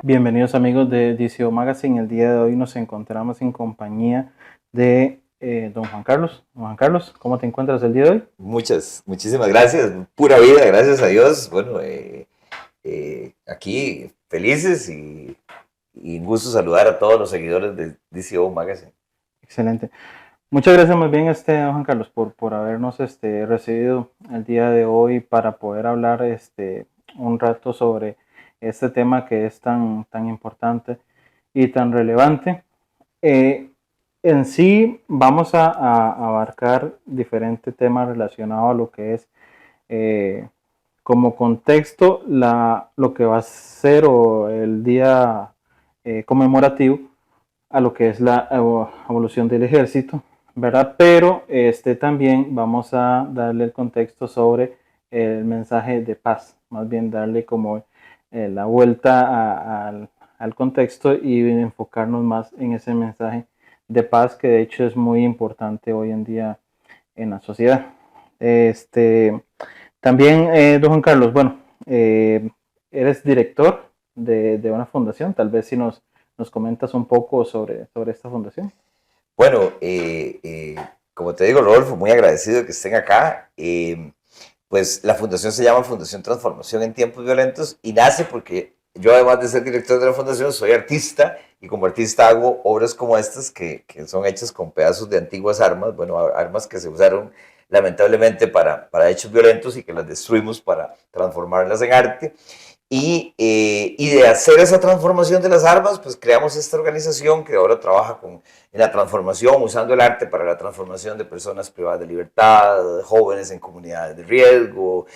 Bienvenidos amigos de DCO Magazine. El día de hoy nos encontramos en compañía de don Juan Carlos. Don Juan Carlos, ¿cómo te encuentras el día de hoy? Muchísimas gracias. Pura vida, gracias a Dios. Bueno, aquí felices y un gusto saludar a todos los seguidores de DCO Magazine. Excelente. Muchas gracias más bien don Juan Carlos por habernos recibido el día de hoy para poder hablar un rato sobre este tema que es tan importante y tan relevante. En sí vamos a abarcar diferentes temas relacionados a lo que es como contexto lo que va a ser el día conmemorativo a lo que es la evolución del ejército, ¿verdad? Pero también vamos a darle el contexto sobre el mensaje de paz, más bien darle como la vuelta al contexto y enfocarnos más en ese mensaje de paz que de hecho es muy importante hoy en día en la sociedad. También, don Juan Carlos, bueno, eres director de una fundación, tal vez si nos comentas un poco sobre esta fundación. Bueno, como te digo, Rodolfo, muy agradecido que estén acá. Pues la fundación se llama Fundación Transformación en Tiempos Violentos y nace porque yo, además de ser director de la fundación, soy artista y como artista hago obras como estas que son hechas con pedazos de antiguas armas, bueno, armas que se usaron lamentablemente para hechos violentos y que las destruimos para transformarlas en arte. Y de hacer esa transformación de las armas, pues creamos esta organización que ahora trabaja en la transformación, usando el arte para la transformación de personas privadas de libertad, jóvenes en comunidades de riesgo,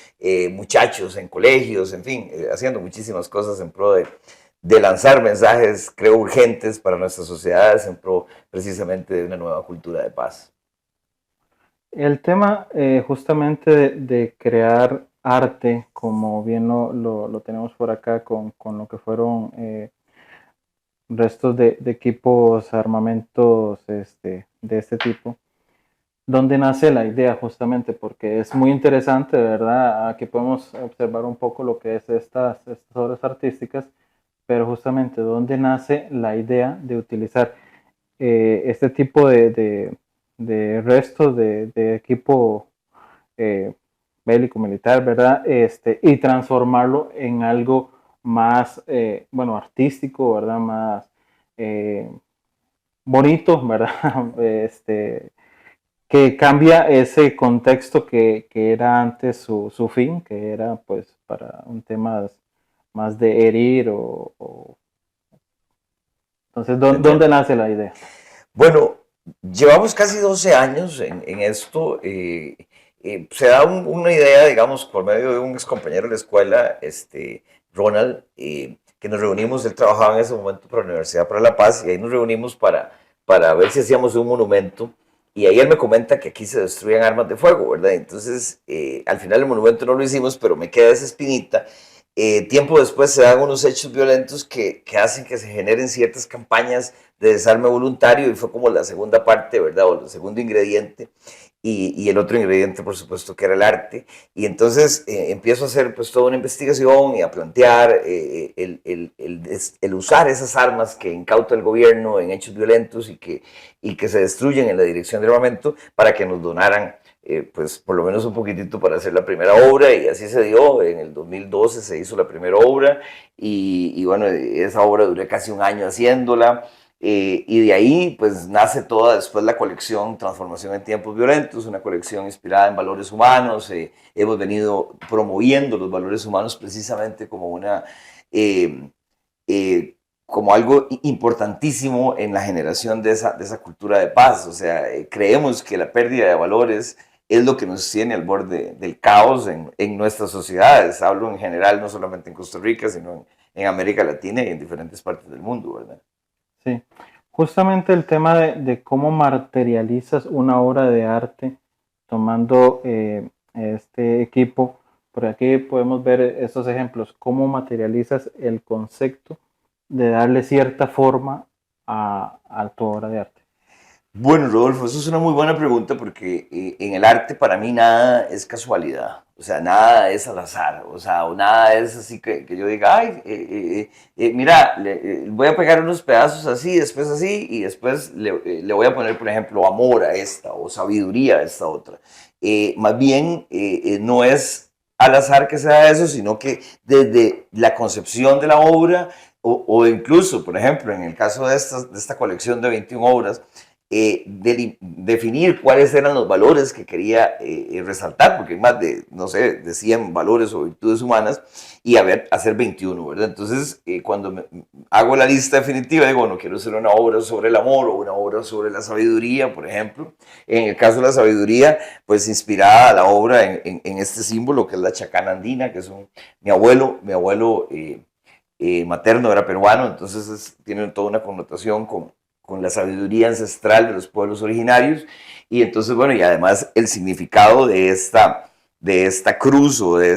muchachos en colegios, en fin, haciendo muchísimas cosas en pro de lanzar mensajes, creo, urgentes para nuestras sociedades, en pro precisamente de una nueva cultura de paz. El tema justamente de crear arte, como bien lo tenemos por acá con lo que fueron restos de equipos, armamentos de este tipo, ¿dónde nace la idea justamente? Porque es muy interesante, ¿verdad? Aquí podemos observar un poco lo que es estas obras artísticas, pero justamente dónde nace la idea de utilizar este tipo de restos de equipo eh, bélico militar, ¿verdad? Y transformarlo en algo más, bueno, artístico, ¿verdad? Más eh, bonito, ¿verdad? Que cambia ese contexto que era antes su fin, que era pues para un tema más de herir Entonces, ¿dónde Entiendo. nace la idea? Bueno, llevamos casi 12 años en esto. Se da una idea, digamos, por medio de un ex compañero de la escuela, Ronald, que nos reunimos, él trabajaba en ese momento para la Universidad para la Paz, y ahí nos reunimos para ver si hacíamos un monumento. Y ahí él me comenta que aquí se destruían armas de fuego, ¿verdad? Entonces, al final el monumento no lo hicimos, pero me queda esa espinita. Tiempo después se dan unos hechos violentos que hacen que se generen ciertas campañas de desarme voluntario y fue como la segunda parte, ¿verdad? O el segundo ingrediente. Y el otro ingrediente, por supuesto, que era el arte. Y entonces empiezo a hacer pues toda una investigación y a plantear el usar esas armas que incauta el gobierno en hechos violentos y que se destruyen en la dirección del armamento para que nos donaran pues por lo menos un poquitito para hacer la primera obra y así se dio. En el 2012 se hizo la primera obra y bueno, esa obra duré casi un año haciéndola. Y de ahí pues nace toda después la colección Transformación en Tiempos Violentos, una colección inspirada en valores humanos. Hemos venido promoviendo los valores humanos precisamente como una... Eh, como algo importantísimo en la generación de esa cultura de paz. O sea, creemos que la pérdida de valores es lo que nos tiene al borde del caos en nuestras sociedades. Hablo en general, no solamente en Costa Rica, sino en América Latina y en diferentes partes del mundo, ¿verdad? Sí, justamente el tema de cómo materializas una obra de arte tomando este equipo, por aquí podemos ver estos ejemplos, cómo materializas el concepto de darle cierta forma a tu obra de arte. Bueno, Rodolfo, eso es una muy buena pregunta porque en el arte para mí nada es casualidad. O sea, nada es al azar, o sea, o nada es así que yo diga, ay, mira, voy a pegar unos pedazos así, después así, y después le voy a poner, por ejemplo, amor a esta, o sabiduría a esta otra. Más bien, no es al azar que sea eso, sino que desde la concepción de la obra, o incluso, por ejemplo, en el caso de esta colección de 21 obras, definir cuáles eran los valores que quería resaltar, porque hay más de, no sé, de 100 valores o virtudes humanas, y hacer 21, ¿verdad? Entonces, cuando hago la lista definitiva, digo, bueno, quiero hacer una obra sobre el amor o una obra sobre la sabiduría, por ejemplo. En el caso de la sabiduría, pues inspirada a la obra en este símbolo que es la chacana andina, que es mi abuelo materno era peruano, entonces tiene toda una connotación con la sabiduría ancestral de los pueblos originarios, y entonces, bueno, y además el significado de esta cruz o de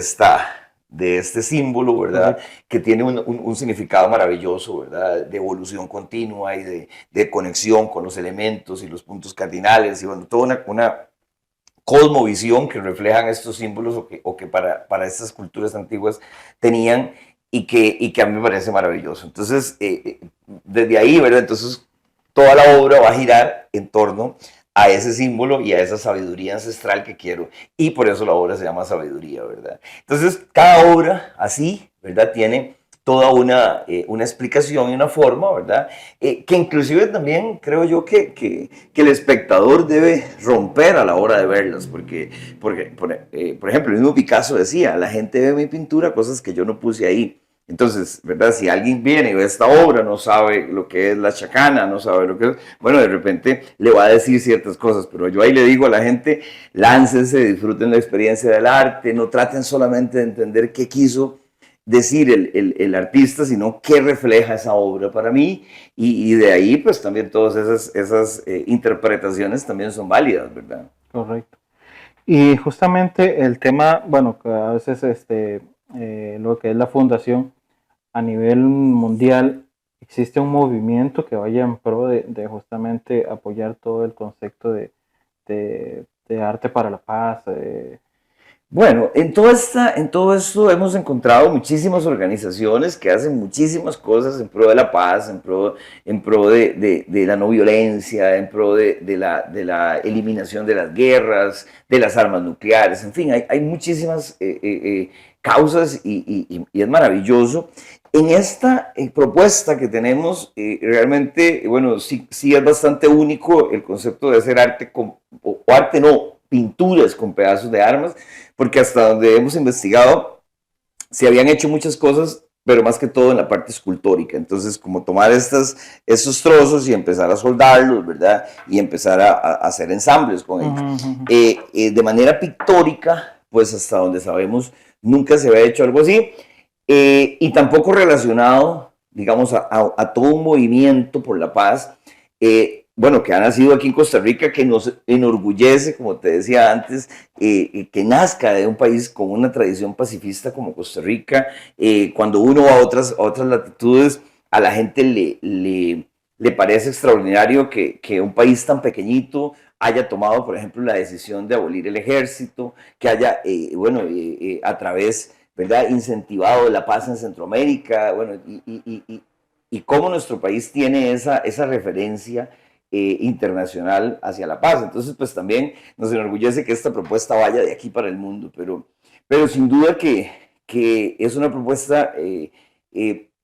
este símbolo, ¿verdad? Que tiene un significado maravilloso, ¿verdad? De evolución continua y de conexión con los elementos y los puntos cardinales, y bueno, toda una cosmovisión que reflejan estos símbolos o que para estas culturas antiguas tenían y que a mí me parece maravilloso. Entonces, desde ahí, ¿verdad? Entonces, toda la obra va a girar en torno a ese símbolo y a esa sabiduría ancestral que quiero. Y por eso la obra se llama Sabiduría, ¿verdad? Entonces, cada obra así, ¿verdad? Tiene toda una explicación y una forma, ¿verdad? Que inclusive también creo yo que el espectador debe romper a la hora de verlas, porque por ejemplo, el mismo Picasso decía, la gente ve mi pintura, cosas que yo no puse ahí. Entonces, ¿verdad? Si alguien viene y ve esta obra, no sabe lo que es la chacana, no sabe lo que es, bueno, de repente le va a decir ciertas cosas, pero yo ahí le digo a la gente, láncense, disfruten la experiencia del arte, no traten solamente de entender qué quiso decir el artista, sino qué refleja esa obra para mí, y de ahí pues también todas esas interpretaciones también son válidas, ¿verdad? Correcto. Y justamente el tema, bueno, que a veces lo que es la fundación a nivel mundial, existe un movimiento que vaya en pro de justamente apoyar todo el concepto de arte para la paz. Bueno, en todo esto hemos encontrado muchísimas organizaciones que hacen muchísimas cosas en pro de la paz, en pro de la no violencia, en pro de la eliminación de las guerras, de las armas nucleares, en fin, hay muchísimas causas y es maravilloso. En esta propuesta que tenemos, realmente, bueno, sí es bastante único el concepto de hacer arte, o arte no, pinturas con pedazos de armas, porque hasta donde hemos investigado se habían hecho muchas cosas, pero más que todo en la parte escultórica. Entonces, como tomar estos trozos y empezar a soldarlos, ¿verdad? Y empezar a hacer ensambles con ellos. De manera pictórica, pues hasta donde sabemos, nunca se había hecho algo así. Y tampoco relacionado, digamos, a todo un movimiento por la paz, bueno, que ha nacido aquí en Costa Rica, que nos enorgullece, como te decía antes, que nazca de un país con una tradición pacifista como Costa Rica. Cuando uno va a otras latitudes, a la gente le parece extraordinario que un país tan pequeñito haya tomado, por ejemplo, la decisión de abolir el ejército, que haya, bueno, a través, ¿verdad?, incentivado la paz en Centroamérica, bueno, y cómo nuestro país tiene esa referencia internacional hacia la paz. Entonces, pues también nos enorgullece que esta propuesta vaya de aquí para el mundo, pero sin duda que es una propuesta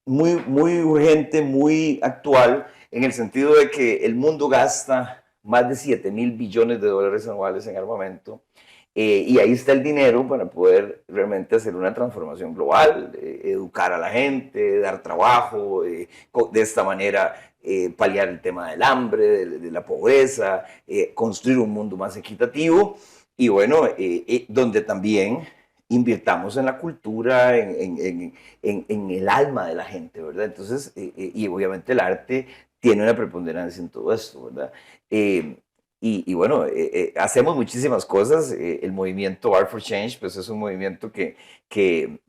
muy urgente, muy actual, en el sentido de que el mundo gasta más de 7.000 billones de dólares anuales en armamento, y ahí está el dinero para poder realmente hacer una transformación global, educar a la gente, dar trabajo, de esta manera paliar el tema del hambre, de la pobreza, construir un mundo más equitativo y bueno, donde también invirtamos en la cultura, en el alma de la gente, ¿verdad? Entonces, y obviamente el arte tiene una preponderancia en todo esto, ¿verdad? Y bueno, hacemos muchísimas cosas. El movimiento Art for Change, pues es un movimiento que, que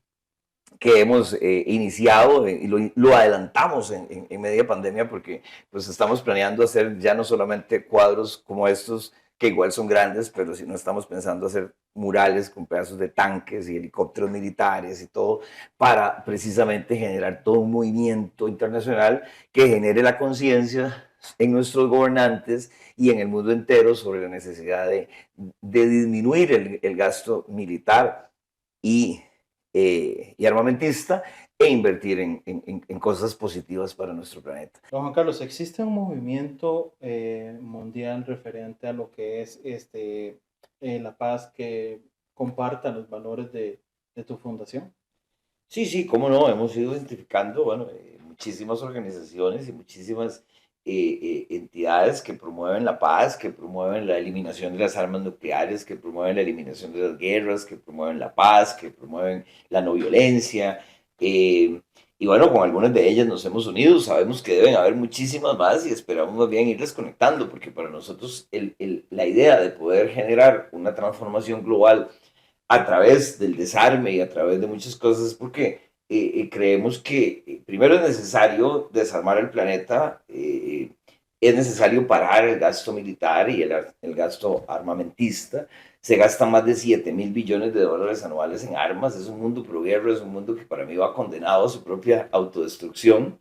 hemos iniciado y lo adelantamos en media pandemia porque pues estamos planeando hacer ya no solamente cuadros como estos que igual son grandes, pero si no estamos pensando hacer murales con pedazos de tanques y helicópteros militares y todo, para precisamente generar todo un movimiento internacional que genere la conciencia en nuestros gobernantes y en el mundo entero sobre la necesidad de disminuir el gasto militar y, y armamentista e invertir en cosas positivas para nuestro planeta. Don Juan Carlos, ¿existe un movimiento mundial referente a lo que es la paz que comparta los valores de tu fundación? Sí, sí, cómo no, hemos ido identificando, bueno, muchísimas organizaciones y muchísimas entidades que promueven la paz, que promueven la eliminación de las armas nucleares, que promueven la eliminación de las guerras, que promueven la paz, que promueven la no violencia. eh, y bueno, con algunas de ellas nos hemos unido, sabemos que deben haber muchísimas más y esperamos más bien irles conectando, porque para nosotros la idea de poder generar una transformación global a través del desarme y a través de muchas cosas, porque creemos que primero es necesario desarmar el planeta, es necesario parar el gasto militar y el gasto armamentista. Se gastan más de 7.000 billones de dólares anuales en armas. Es un mundo proguerra, es un mundo que para mí va condenado a su propia autodestrucción.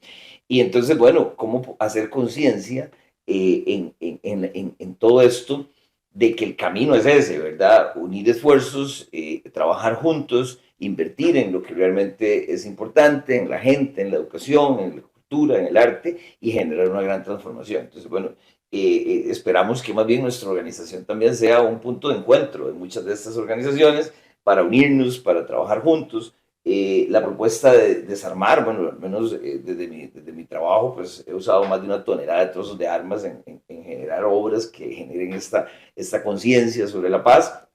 Y entonces, bueno, ¿cómo hacer conciencia en todo esto? De que el camino es ese, ¿verdad? Unir esfuerzos, trabajar juntos, invertir en lo que realmente es importante, en la gente, en la educación, en la cultura, en el arte y generar una gran transformación. Entonces, bueno, esperamos que más bien nuestra organización también sea un punto de encuentro de muchas de estas organizaciones para unirnos, para trabajar juntos. La propuesta de desarmar, bueno, al menos desde mi trabajo, pues he usado más de 1 tonelada de trozos de armas en generar obras que generen esta conciencia sobre la paz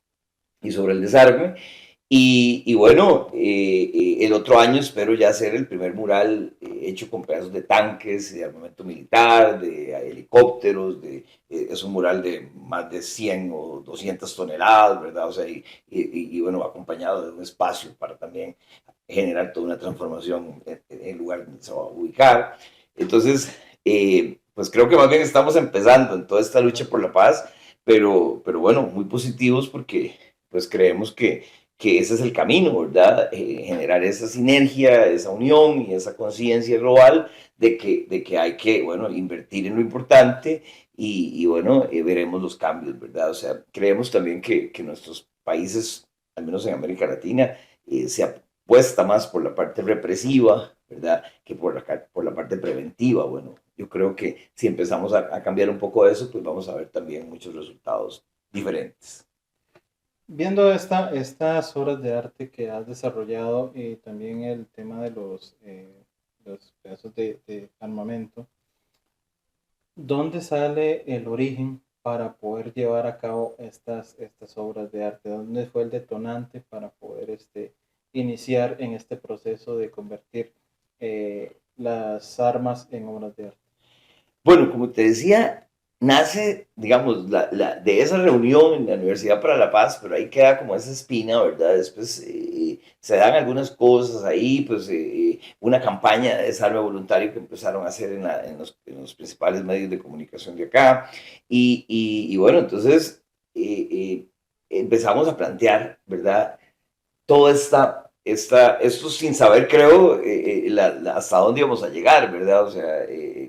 y sobre el desarme. Y bueno, el otro año espero ya hacer el primer mural hecho con pedazos de tanques, de armamento militar, de helicópteros, es un mural de más de 100 o 200 toneladas, ¿verdad? O sea, y bueno, acompañado de un espacio para también generar toda una transformación en el lugar donde se va a ubicar. Entonces, pues creo que más bien estamos empezando en toda esta lucha por la paz, pero bueno, muy positivos porque pues creemos que ese es el camino, ¿verdad? Generar esa sinergia, esa unión y esa conciencia global de que hay que, bueno, invertir en lo importante y bueno, veremos los cambios, ¿verdad? O sea, creemos también que nuestros países, al menos en América Latina, se apuesta más por la parte represiva, ¿verdad? Que por la parte preventiva. Bueno, yo creo que si empezamos a cambiar un poco eso, pues vamos a ver también muchos resultados diferentes. Viendo estas obras de arte que has desarrollado y también el tema de los pedazos de armamento, ¿dónde sale el origen para poder llevar a cabo estas obras de arte? ¿Dónde fue el detonante para poder iniciar en este proceso de convertir las armas en obras de arte? Bueno, como te decía, nace, digamos, de esa reunión en la Universidad para la Paz, pero ahí queda como esa espina, ¿verdad? Después se dan algunas cosas ahí, pues una campaña de desarme voluntario que empezaron a hacer en los principales medios de comunicación de acá. Y bueno, entonces empezamos a plantear, ¿verdad? Toda esto sin saber, creo, hasta dónde íbamos a llegar, ¿verdad? O sea,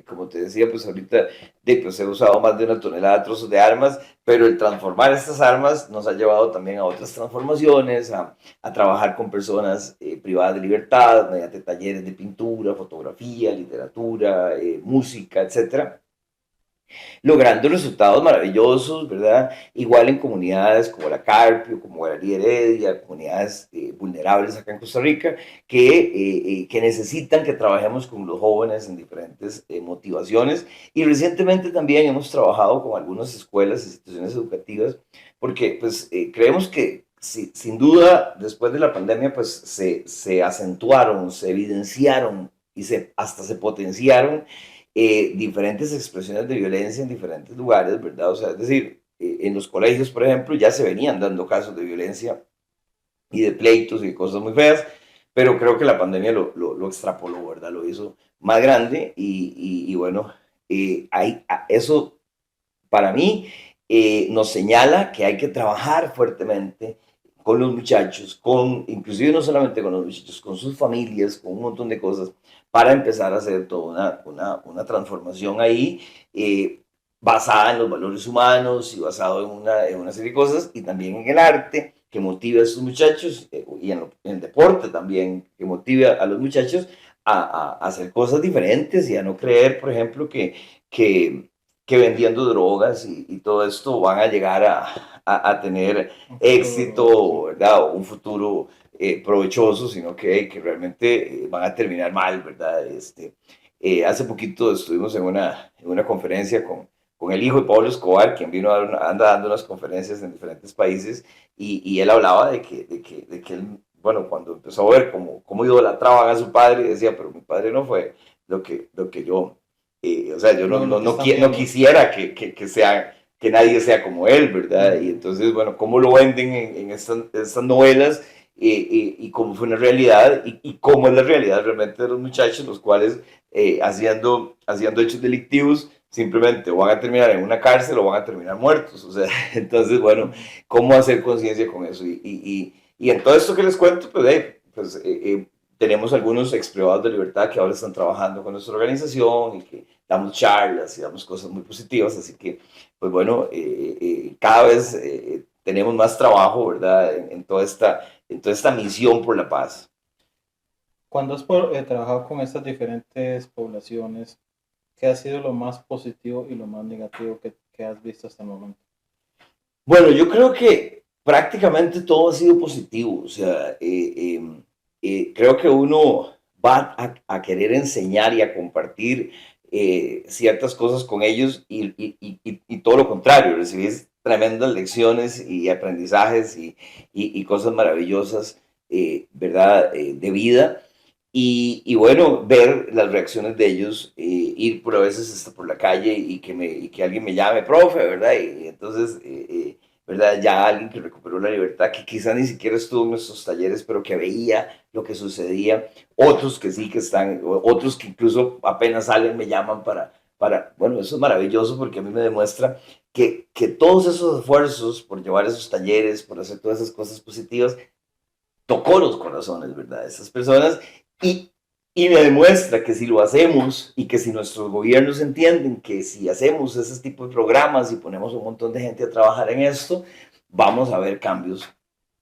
como te decía, pues ahorita pues he usado más de 1 tonelada de trozos de armas, pero el transformar estas armas nos ha llevado también a otras transformaciones, a trabajar con personas privadas de libertad, mediante talleres de pintura, fotografía, literatura, música, etcétera, logrando resultados maravillosos, ¿verdad? Igual en comunidades como la Carpio, como Galería Heredia, comunidades vulnerables acá en Costa Rica, que necesitan que trabajemos con los jóvenes en diferentes motivaciones. Y recientemente también hemos trabajado con algunas escuelas, instituciones educativas, porque pues creemos que sin duda después de la pandemia pues se acentuaron, se evidenciaron y hasta se potenciaron diferentes expresiones de violencia en diferentes lugares, ¿verdad? O sea, es decir, en los colegios, por ejemplo, ya se venían dando casos de violencia y de pleitos y de cosas muy feas, pero creo que la pandemia lo extrapoló, ¿verdad? Lo hizo más grande y bueno, eso para mí nos señala que hay que trabajar fuertemente con los muchachos, inclusive no solamente con los muchachos, con sus familias, con un montón de cosas, para empezar a hacer toda una transformación ahí, basada en los valores humanos y basado en una serie de cosas, y también en el arte, que motive a esos muchachos, y en el deporte también, que motive a los muchachos a hacer cosas diferentes y a no creer, por ejemplo, que, que vendiendo drogas y todo esto van a llegar a tener éxito, ¿verdad? O un futuro provechoso, sino que realmente van a terminar mal, ¿verdad? Hace poquito estuvimos en una conferencia con el hijo de Pablo Escobar, quien vino anda dando unas conferencias en diferentes países, y él hablaba de que él, bueno, cuando empezó a ver cómo idolatraban a su padre, decía, pero mi padre no fue lo que yo, o sea, yo no quisiera que nadie sea como él, ¿verdad? Y entonces, bueno, cómo lo venden en estas novelas, y cómo fue una realidad, y cómo es la realidad realmente de los muchachos, los cuales haciendo hechos delictivos simplemente o van a terminar en una cárcel o van a terminar muertos. O sea, entonces, bueno, ¿cómo hacer conciencia con eso? Y en todo esto que les cuento, tenemos algunos ex privados de libertad que ahora están trabajando con nuestra organización y que damos charlas y damos cosas muy positivas, así que, pues bueno, cada vez tenemos más trabajo, ¿verdad? En toda esta misión por la paz. Cuando has trabajado con estas diferentes poblaciones, ¿qué ha sido lo más positivo y lo más negativo que has visto hasta el momento? Bueno, yo creo que prácticamente todo ha sido positivo. O sea, creo que uno va a querer enseñar y a compartir ciertas cosas con ellos, y todo lo contrario, recibís tremendas lecciones y aprendizajes y cosas maravillosas, ¿verdad? De vida. Y bueno, ver las reacciones de ellos, ir por a veces hasta por la calle y que alguien me llame, profe, ¿verdad? Y entonces, ¿verdad? Ya alguien que recuperó la libertad, que quizá ni siquiera estuvo en nuestros talleres, pero que veía lo que sucedía. Otros que sí que están, otros que incluso apenas salen me llaman bueno, eso es maravilloso porque a mí me demuestra que todos esos esfuerzos por llevar esos talleres, por hacer todas esas cosas positivas, tocó los corazones, ¿verdad? De esas personas, y, y me demuestra que si lo hacemos y que si nuestros gobiernos entienden que si hacemos ese tipo de programas y ponemos un montón de gente a trabajar en esto, vamos a ver cambios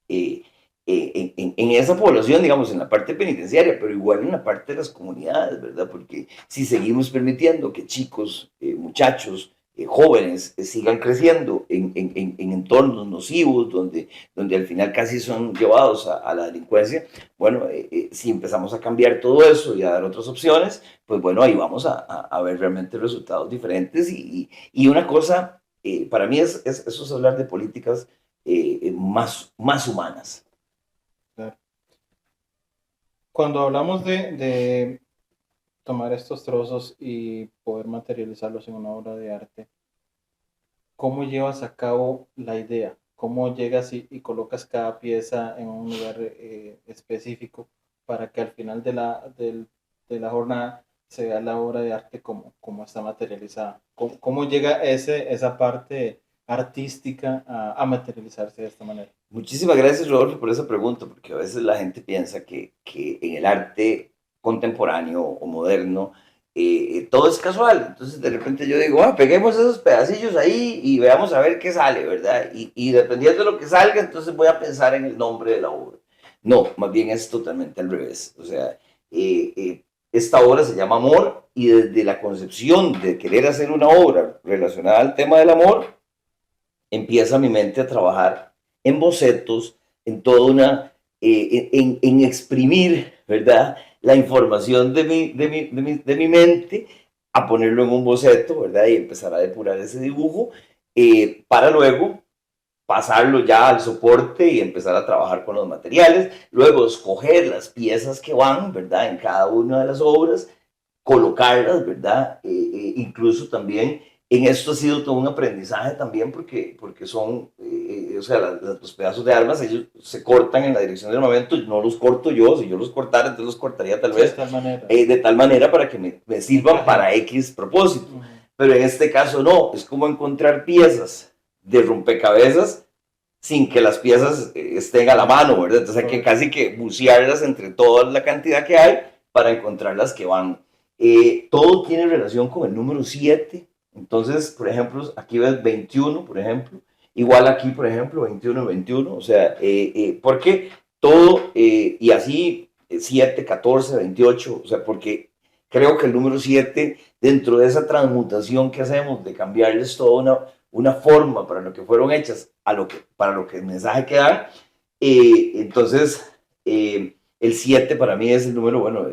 eh, en esa población, digamos, en la parte penitenciaria, pero igual en la parte de las comunidades, ¿verdad? Porque si seguimos permitiendo que chicos, muchachos, jóvenes sigan creciendo en entornos nocivos, donde al final casi son llevados a la delincuencia, bueno, si empezamos a cambiar todo eso y a dar otras opciones, pues bueno, ahí vamos a ver realmente resultados diferentes, y una cosa, para mí eso es hablar de políticas más humanas. Cuando hablamos de tomar estos trozos y poder materializarlos en una obra de arte, ¿cómo llevas a cabo la idea? ¿Cómo llegas y colocas cada pieza en un lugar específico para que al final de la jornada se vea la obra de arte como está materializada? ¿Cómo llega esa parte artística a materializarse de esta manera? Muchísimas gracias, Rodolfo, por esa pregunta, porque a veces la gente piensa que en el arte contemporáneo o moderno todo es casual. Entonces, de repente yo digo, peguemos esos pedacillos ahí y veamos a ver qué sale, ¿verdad? Y dependiendo de lo que salga, entonces voy a pensar en el nombre de la obra. No, más bien es totalmente al revés. O sea, esta obra se llama Amor, y desde la concepción de querer hacer una obra relacionada al tema del amor, empieza mi mente a trabajar en bocetos, en toda en exprimir, ¿verdad? La información de mi mente, a ponerlo en un boceto, ¿verdad? Y empezar a depurar ese dibujo, para luego pasarlo ya al soporte y empezar a trabajar con los materiales, luego escoger las piezas que van, ¿verdad? En cada una de las obras, colocarlas, ¿verdad? Incluso también en esto ha sido todo un aprendizaje también, porque son, o sea, los pedazos de armas, ellos se cortan en la dirección del armamento, no los corto yo. Si yo los cortara, entonces los cortaría tal vez de tal manera para que me sirvan para X propósito. Pero en este caso no, es como encontrar piezas de rompecabezas sin que las piezas estén a la mano, ¿verdad? Entonces hay que casi que bucearlas entre toda la cantidad que hay para encontrar las que van. Todo tiene relación con el número 7. Entonces, por ejemplo, aquí ves 21, por ejemplo. Igual aquí, por ejemplo, 21, 21. O sea, porque todo, y así 7, 14, 28. O sea, porque creo que el número 7, dentro de esa transmutación que hacemos de cambiarles toda una forma para lo que fueron hechas, para lo que el mensaje que dan, entonces el 7 para mí es el número, bueno,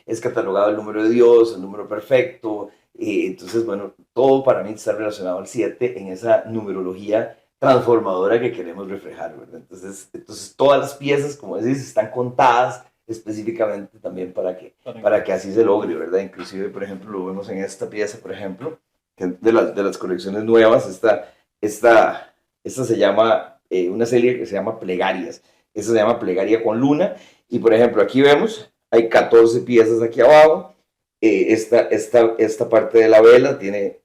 es catalogado el número de Dios, el número perfecto, entonces, bueno, todo para mí está relacionado al 7 en esa numerología transformadora que queremos reflejar, ¿verdad? Entonces todas las piezas, como decís, están contadas específicamente también para que así se logre, ¿verdad? Inclusive, por ejemplo, lo vemos en esta pieza, por ejemplo, que de las colecciones nuevas, esta se llama, una serie que se llama Plegarias. Esta se llama Plegaria con Luna. Y por ejemplo, aquí vemos, hay 14 piezas aquí abajo. Esta parte de la vela tiene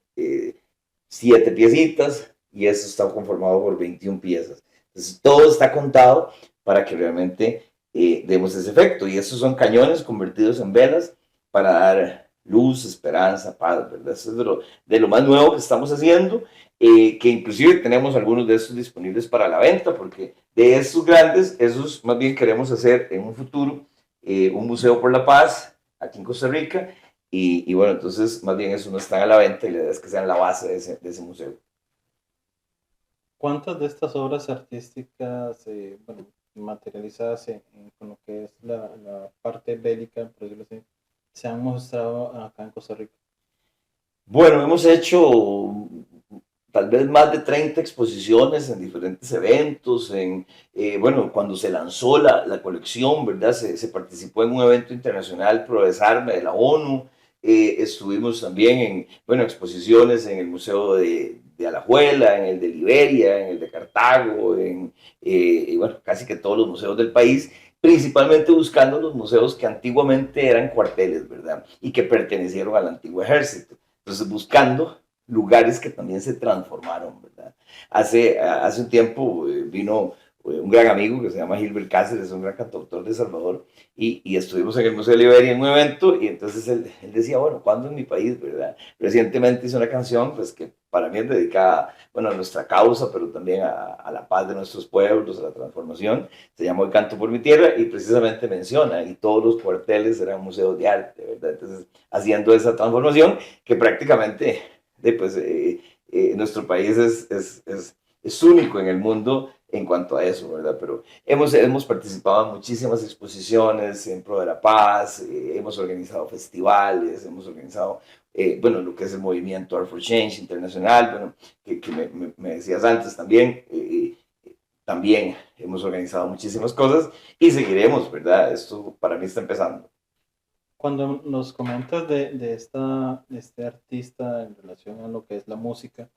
7 piecitas y eso está conformado por 21 piezas. Entonces, todo está contado para que realmente demos ese efecto. Y estos son cañones convertidos en velas para dar luz, esperanza, paz, ¿verdad? Eso es de lo más nuevo que estamos haciendo, que inclusive tenemos algunos de estos disponibles para la venta, porque de estos grandes, esos más bien queremos hacer en un futuro un museo por la paz aquí en Costa Rica, y bueno, entonces más bien eso no está a la venta y la idea es que sean la base de ese museo. ¿Cuántas de estas obras artísticas, bueno, materializadas con lo que es la parte bélica, por decirlo así, se han mostrado acá en Costa Rica? Bueno, hemos hecho tal vez más de 30 exposiciones en diferentes eventos. Bueno, cuando se lanzó la colección, ¿verdad? Se participó en un evento internacional Pro Desarme de la ONU. Estuvimos también en, bueno, exposiciones en el Museo de Alajuela, en el de Liberia, en el de Cartago, y bueno, casi que todos los museos del país, principalmente buscando los museos que antiguamente eran cuarteles, ¿verdad? Y que pertenecieron al antiguo ejército. Entonces, buscando lugares que también se transformaron, ¿verdad? Hace un tiempo vino un gran amigo que se llama Gilbert Cáceres, un gran cantautor de Salvador, y estuvimos en el Museo de Liberia en un evento, y entonces él decía, bueno, ¿cuándo en mi país, verdad? Recientemente hizo una canción, pues que para mí es dedicada, bueno, a nuestra causa, pero también a la paz de nuestros pueblos, a la transformación. Se llama Hoy Canto por mi Tierra, y precisamente menciona, y todos los cuarteles eran museos de arte, ¿verdad? Entonces, haciendo esa transformación, que prácticamente pues, nuestro país es único en el mundo en cuanto a eso, ¿verdad? Pero hemos participado en muchísimas exposiciones en pro de la paz, hemos organizado festivales, hemos organizado, bueno, lo que es el movimiento Art for Change internacional, bueno, que me decías antes también, también hemos organizado muchísimas cosas y seguiremos, ¿verdad? Esto para mí está empezando. Cuando nos comentas de este artista en relación a lo que es la música,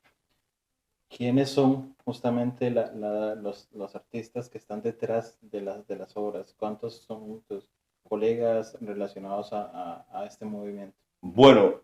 ¿quiénes son justamente los artistas que están detrás de las obras? ¿Cuántos son tus colegas relacionados a este movimiento? Bueno,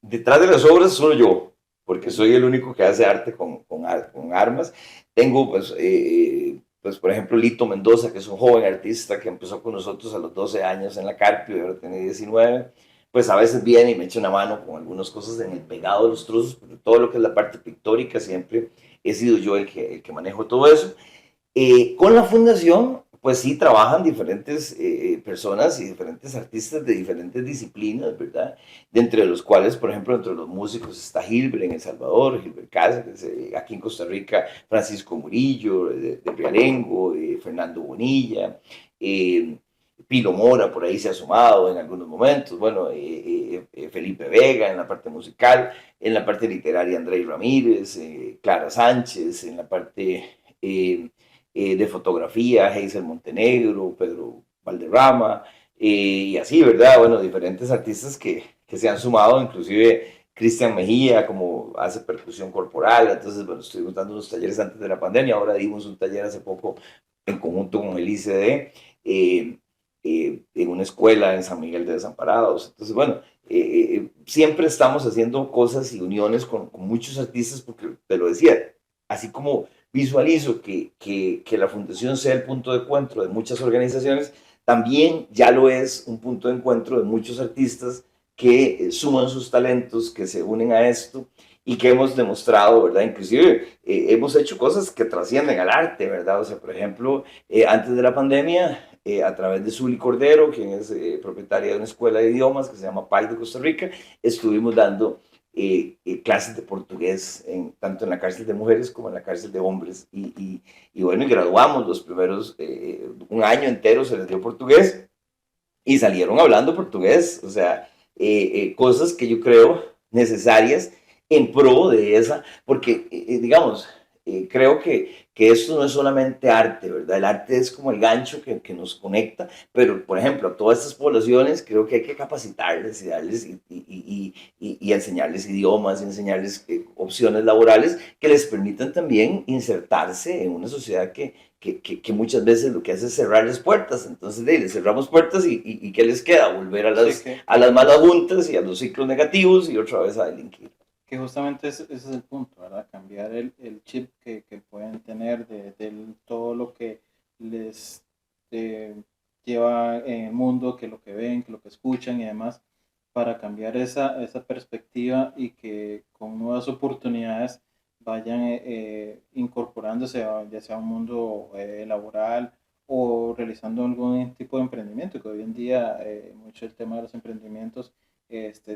detrás de las obras solo yo, porque soy el único que hace arte con armas. Tengo, pues, por ejemplo, Lito Mendoza, que es un joven artista que empezó con nosotros a los 12 años en la Carpio y ahora tiene 19. Pues a veces viene y me echa una mano con algunas cosas en el pegado de los trozos, pero todo lo que es la parte pictórica siempre he sido yo el que manejo todo eso. Con la fundación, pues sí, trabajan diferentes personas y diferentes artistas de diferentes disciplinas, ¿verdad? De entre los cuales, por ejemplo, entre los músicos está Gilbert en El Salvador, Gilbert Cáceres, aquí en Costa Rica, Francisco Murillo, de Realengo, Fernando Bonilla, eh, Pilo Mora, por ahí se ha sumado en algunos momentos, bueno, Felipe Vega en la parte musical, en la parte literaria Andrés Ramírez, Clara Sánchez, en la parte de fotografía, Hazel Montenegro, Pedro Valderrama, y así, ¿verdad? Bueno, diferentes artistas que se han sumado, inclusive Cristian Mejía, como hace percusión corporal, entonces, bueno, estuvimos dando unos talleres antes de la pandemia, ahora dimos un taller hace poco en conjunto con el ICD, en una escuela en San Miguel de Desamparados, entonces, bueno, siempre estamos haciendo cosas y uniones con muchos artistas, porque te lo decía, así como visualizo que la fundación sea el punto de encuentro de muchas organizaciones, también ya lo es un punto de encuentro de muchos artistas que suman sus talentos, que se unen a esto y que hemos demostrado, ¿verdad? Inclusive hemos hecho cosas que trascienden al arte, ¿verdad? O sea, por ejemplo, antes de la pandemia, a través de Zuli Cordero, quien es propietaria de una escuela de idiomas que se llama PAI de Costa Rica, estuvimos dando clases de portugués, tanto en la cárcel de mujeres como en la cárcel de hombres. Y bueno, y graduamos los primeros, un año entero se les dio portugués y salieron hablando portugués. O sea, cosas que yo creo necesarias en pro de esa, porque, digamos, creo que esto no es solamente arte, ¿verdad? El arte es como el gancho que nos conecta, pero, por ejemplo, a todas estas poblaciones creo que hay que capacitarles y darles y enseñarles idiomas, y enseñarles opciones laborales que les permitan también insertarse en una sociedad que muchas veces lo que hace es cerrarles puertas. Entonces, les cerramos puertas y ¿qué les queda? Volver Sí, a las malas juntas y a los ciclos negativos y otra vez a delinquir. que justamente ese es el punto, ¿verdad? Cambiar el chip que pueden tener de todo lo que les eh, lleva en el mundo, que lo que ven, que lo que escuchan y demás, para cambiar esa perspectiva y que con nuevas oportunidades vayan incorporándose ya sea a un mundo laboral o realizando algún tipo de emprendimiento, que hoy en día mucho el tema de los emprendimientos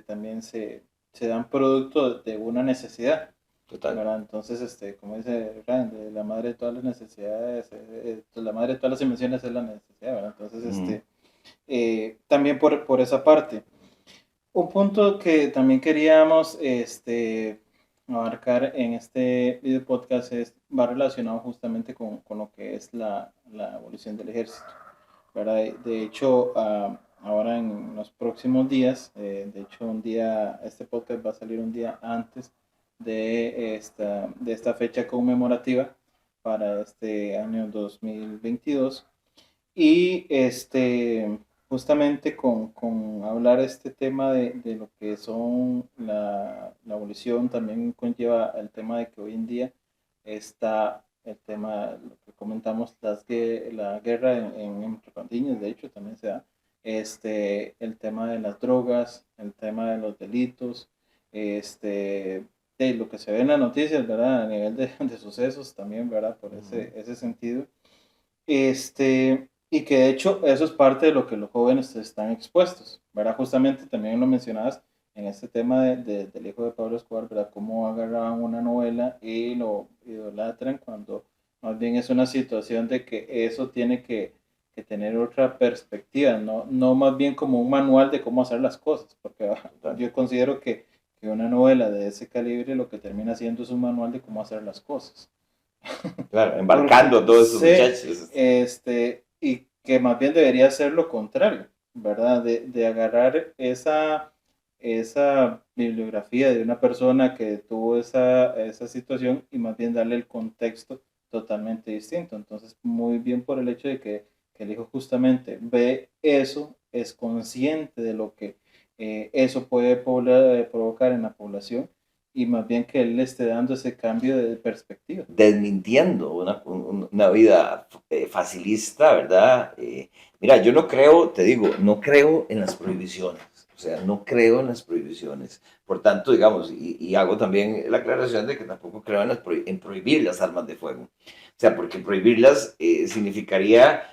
también se dan producto de una necesidad, Total. ¿verdad? Entonces, como dice Rand, la madre de todas las necesidades, la madre de todas las invenciones es la necesidad, ¿verdad? Entonces, también por esa parte. Un punto que también queríamos abarcar en este video podcast va relacionado justamente con lo que es la abolición del ejército, ¿verdad? De hecho, ahora en los próximos días, de hecho este podcast va a salir un día antes de esta fecha conmemorativa para este año 2022 y justamente con hablar este tema de lo que son la abolición también conlleva el tema de que hoy en día está el tema, lo que comentamos, la guerra entre pandillas, de hecho también se da, el tema de las drogas, el tema de los delitos, de lo que se ve en las noticias, ¿verdad? A nivel de sucesos también, ¿verdad? Por ese sentido. Y que de hecho eso es parte de lo que los jóvenes están expuestos, ¿verdad? Justamente también lo mencionabas en este tema del hijo de Pablo Escobar, ¿verdad? Cómo agarraban una novela y lo idolatran cuando más bien es una situación de que eso tiene que tener otra perspectiva, no más bien como un manual de cómo hacer las cosas, porque yo considero que una novela de ese calibre lo que termina siendo es un manual de cómo hacer las cosas. Claro, embarcando a todos esos muchachos. Y que más bien debería ser lo contrario, ¿verdad? De agarrar esa bibliografía de una persona que tuvo esa situación y más bien darle el contexto totalmente distinto. Entonces, muy bien por el hecho de que el hijo justamente ve eso, es consciente de lo que eso puede provocar en la población y más bien que él le esté dando ese cambio de perspectiva. Desmintiendo una vida facilista, ¿verdad? Mira, yo no creo, te digo, no creo en las prohibiciones. O sea, no creo en las prohibiciones. Por tanto, digamos, y hago también la aclaración de que tampoco creo en prohibir las armas de fuego. O sea, porque prohibirlas significaría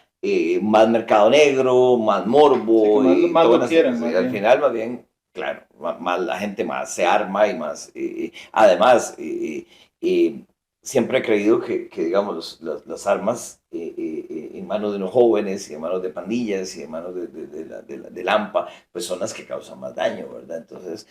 más mercado negro, más morbo, Sí, más todas lo quieren, más al bien. final, más bien, claro, más la gente más se arma y más. Además, siempre he creído que digamos, las armas en manos de los jóvenes y en manos de pandillas y en manos de Lampa, pues son las que causan más daño, ¿verdad? Entonces,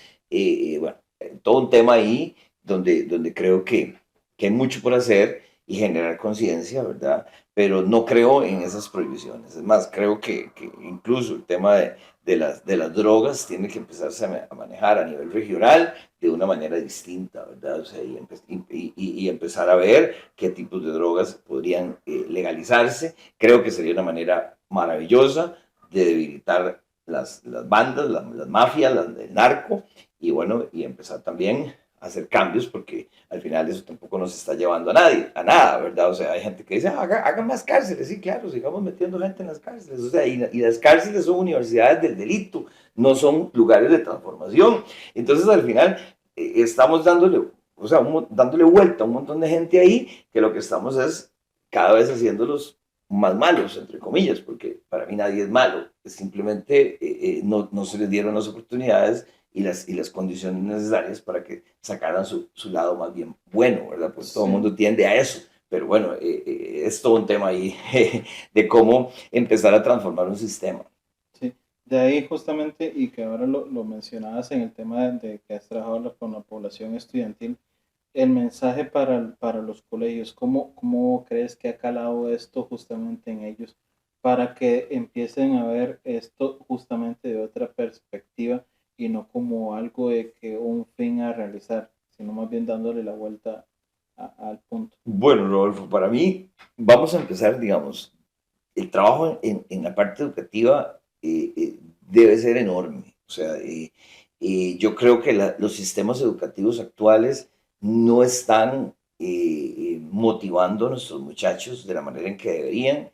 bueno, todo un tema ahí donde creo que hay mucho por hacer y generar conciencia, ¿verdad? Pero no creo en esas prohibiciones. Es más, creo que incluso el tema de las drogas tiene que empezarse a manejar a nivel regional de una manera distinta, ¿verdad? O sea, y empezar a ver qué tipos de drogas podrían legalizarse. Creo que sería una manera maravillosa de debilitar las bandas, las mafias, el narco, y bueno, y empezar también hacer cambios, porque al final eso tampoco nos está llevando a nadie, a nada, ¿verdad? O sea, hay gente que dice, hagan más cárceles, sí, claro, sigamos metiendo gente en las cárceles, o sea, y las cárceles son universidades del delito, no son lugares de transformación. Entonces, al final, estamos dándole, o sea, dándole vuelta a un montón de gente ahí, que lo que estamos es cada vez haciéndolos más malos, entre comillas, porque para mí nadie es malo, simplemente no se les dieron las oportunidades y las condiciones necesarias para que sacaran su lado más bien bueno, ¿verdad? Pues todo el Sí, mundo tiende a eso, pero bueno, es todo un tema ahí de cómo empezar a transformar un sistema. sí. De ahí justamente, y que ahora lo mencionabas en el tema de que has trabajado con la población estudiantil, el mensaje para los colegios, ¿cómo crees que ha calado esto justamente en ellos para que empiecen a ver esto justamente de otra perspectiva y no como algo de que un fin a realizar, sino más bien dándole la vuelta al punto? Bueno, Rodolfo, para mí, vamos a empezar, digamos, el trabajo en la parte educativa debe ser enorme. O sea, yo creo que los sistemas educativos actuales no están motivando a nuestros muchachos de la manera en que deberían.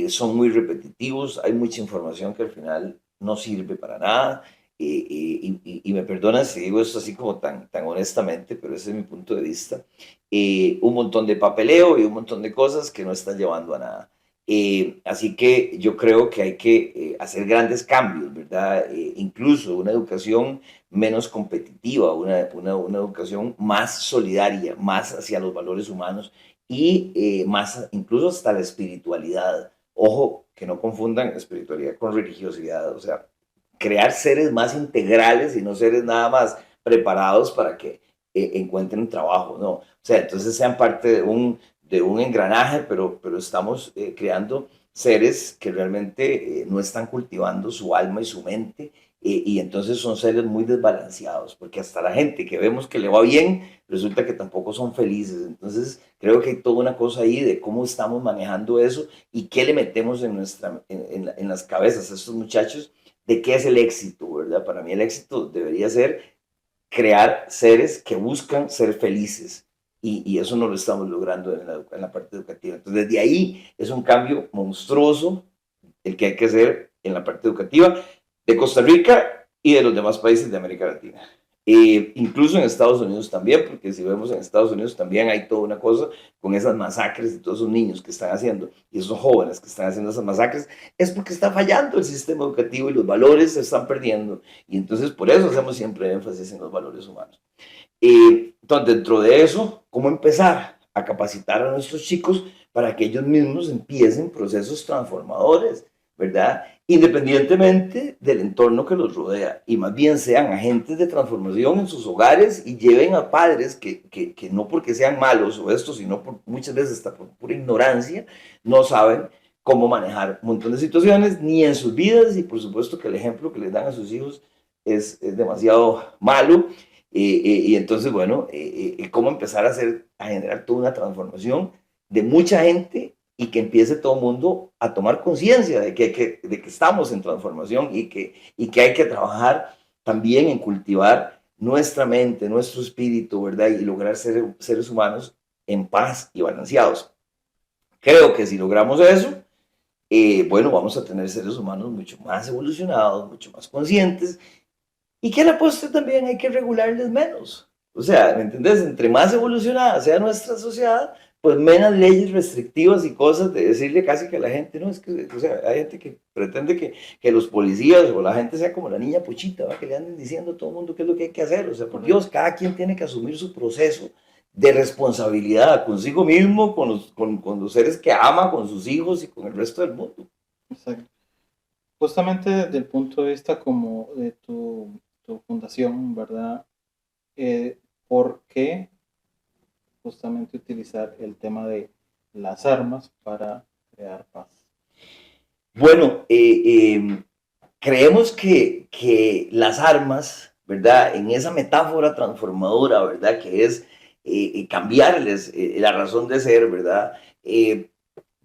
Son muy repetitivos, hay mucha información que al final no sirve para nada. Y me perdonan si digo esto así como tan honestamente, pero ese es mi punto de vista. Un montón de papeleo y un montón de cosas que no están llevando a nada. Así que yo creo que hay que hacer grandes cambios, ¿verdad? Incluso una educación menos competitiva, una educación más solidaria, más hacia los valores humanos y más incluso hasta la espiritualidad. Ojo, que no confundan espiritualidad con religiosidad, o sea, crear seres más integrales y no seres nada más preparados para que encuentren trabajo, ¿no? O sea, entonces sean parte de un engranaje, pero estamos creando seres que realmente no están cultivando su alma y su mente, y entonces son seres muy desbalanceados, porque hasta la gente que vemos que le va bien, resulta que tampoco son felices. Entonces creo que hay toda una cosa ahí de cómo estamos manejando eso y qué le metemos en las cabezas a estos muchachos de qué es el éxito, ¿verdad? Para mí el éxito debería ser crear seres que buscan ser felices. Y eso no lo estamos logrando en la parte educativa. Entonces, desde ahí es un cambio monstruoso el que hay que hacer en la parte educativa de Costa Rica y de los demás países de América Latina. Incluso en Estados Unidos también, porque si vemos en Estados Unidos también hay toda una cosa con esas masacres de todos esos niños que están haciendo y esos jóvenes que están haciendo esas masacres, es porque está fallando el sistema educativo y los valores se están perdiendo. Y entonces por eso hacemos siempre énfasis en los valores humanos. Entonces, dentro de eso, ¿cómo empezar a capacitar a nuestros chicos para que ellos mismos empiecen procesos transformadores, ¿verdad? Independientemente del entorno que los rodea, y más bien sean agentes de transformación en sus hogares y lleven a padres que no porque sean malos o esto, sino por, muchas veces hasta por pura ignorancia, no saben cómo manejar un montón de situaciones, ni en sus vidas, y por supuesto que el ejemplo que les dan a sus hijos es demasiado malo. Y entonces, bueno, cómo empezar a hacer, a generar toda una transformación de mucha gente y que empiece todo el mundo a tomar conciencia de que estamos en transformación y que hay que trabajar también en cultivar nuestra mente, nuestro espíritu, ¿verdad? Y lograr ser seres humanos en paz y balanceados. Creo que si logramos eso, bueno, vamos a tener seres humanos mucho más evolucionados, mucho más conscientes y que a la postre también hay que regularles menos. O sea, ¿me entendés? Entre más evolucionada sea nuestra sociedad, pues menos leyes restrictivas y cosas de decirle casi que a la gente, no, es que, o sea, hay gente que pretende que los policías o la gente sea como la niña pochita, ¿va? Que le anden diciendo a todo el mundo qué es lo que hay que hacer. O sea, por Dios, cada quien tiene que asumir su proceso de responsabilidad consigo mismo, con los seres que ama, con sus hijos y con el resto del mundo. Exacto. Justamente desde el punto de vista como de tu fundación, ¿verdad? ¿Por qué justamente utilizar el tema de las armas para crear paz? Bueno, creemos que las armas, ¿verdad? En esa metáfora transformadora, ¿verdad? Que es cambiarles la razón de ser, ¿verdad?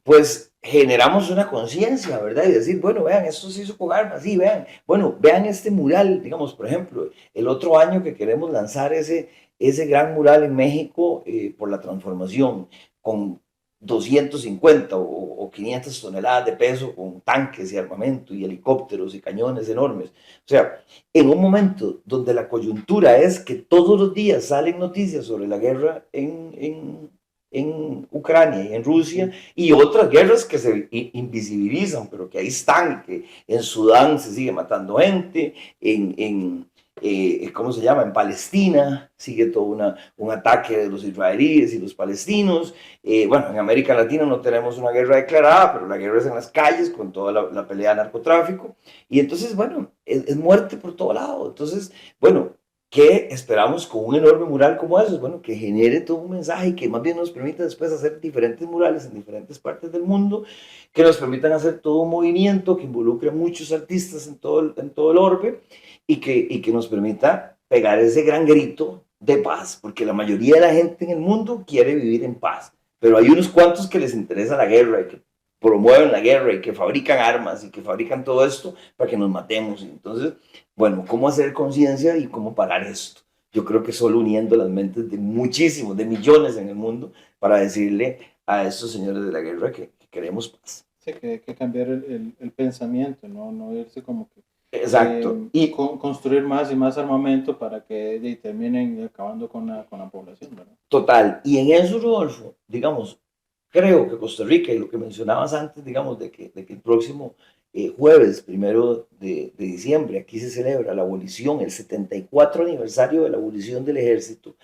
Pues generamos una conciencia, ¿verdad? Y decir, bueno, vean, esto se hizo con armas, sí, vean, bueno, vean este mural, digamos, por ejemplo, el otro año que queremos lanzar ese gran mural en México por la transformación, con 250 o 500 toneladas de peso, con tanques y armamento y helicópteros y cañones enormes. O sea, en un momento donde la coyuntura es que todos los días salen noticias sobre la guerra en Ucrania y en Rusia, y otras guerras que se invisibilizan, pero que ahí están, que en Sudán se sigue matando gente, ¿cómo se llama? En Palestina sigue todo un ataque de los israelíes y los palestinos. Bueno, en América Latina no tenemos una guerra declarada, pero la guerra es en las calles con toda la pelea de narcotráfico. Y entonces, bueno, es muerte por todo lado. Entonces, bueno, ¿qué esperamos con un enorme mural como eso? Bueno, que genere todo un mensaje y que más bien nos permita después hacer diferentes murales en diferentes partes del mundo, que nos permitan hacer todo un movimiento que involucre a muchos artistas en todo el orbe y que nos permita pegar ese gran grito de paz, porque la mayoría de la gente en el mundo quiere vivir en paz, pero hay unos cuantos que les interesa la guerra y que promueven la guerra y que fabrican armas y que fabrican todo esto para que nos matemos. Entonces, bueno, ¿cómo hacer conciencia y cómo parar esto? Yo creo que solo uniendo las mentes de muchísimos, de millones en el mundo, para decirle a estos señores de la guerra que queremos paz. Sí, que hay que cambiar el pensamiento, ¿no? No irse como que Exacto. Y construir más y más armamento para que terminen acabando con la población, ¿verdad? total. Y en eso, Rodolfo, digamos, creo que Costa Rica, y lo que mencionabas antes, digamos, de que el próximo jueves, 1 de diciembre, aquí se celebra la abolición, el 74 aniversario de la abolición del ejército,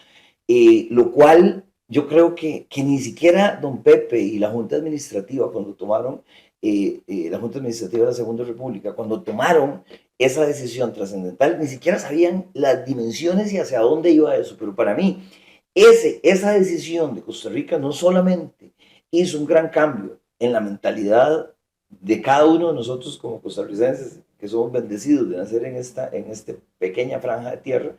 lo cual yo creo que ni siquiera don Pepe y la Junta Administrativa, cuando tomaron, la Junta Administrativa de la Segunda República, cuando tomaron esa decisión trascendental, ni siquiera sabían las dimensiones y hacia dónde iba eso, pero para mí, esa decisión de Costa Rica no solamente hizo un gran cambio en la mentalidad de cada uno de nosotros como costarricenses, que somos bendecidos de nacer en esta pequeña franja de tierra,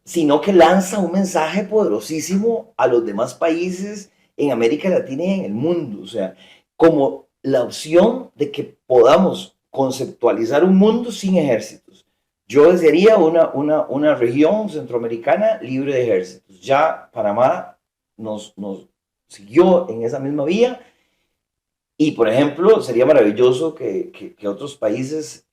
sino que lanza un mensaje poderosísimo a los demás países en América Latina y en el mundo. O sea, como la opción de que podamos conceptualizar un mundo sin ejércitos. Yo desearía una región centroamericana libre de ejércitos. Ya Panamá nos siguió en esa misma vía. Y, por ejemplo, sería maravilloso que otros países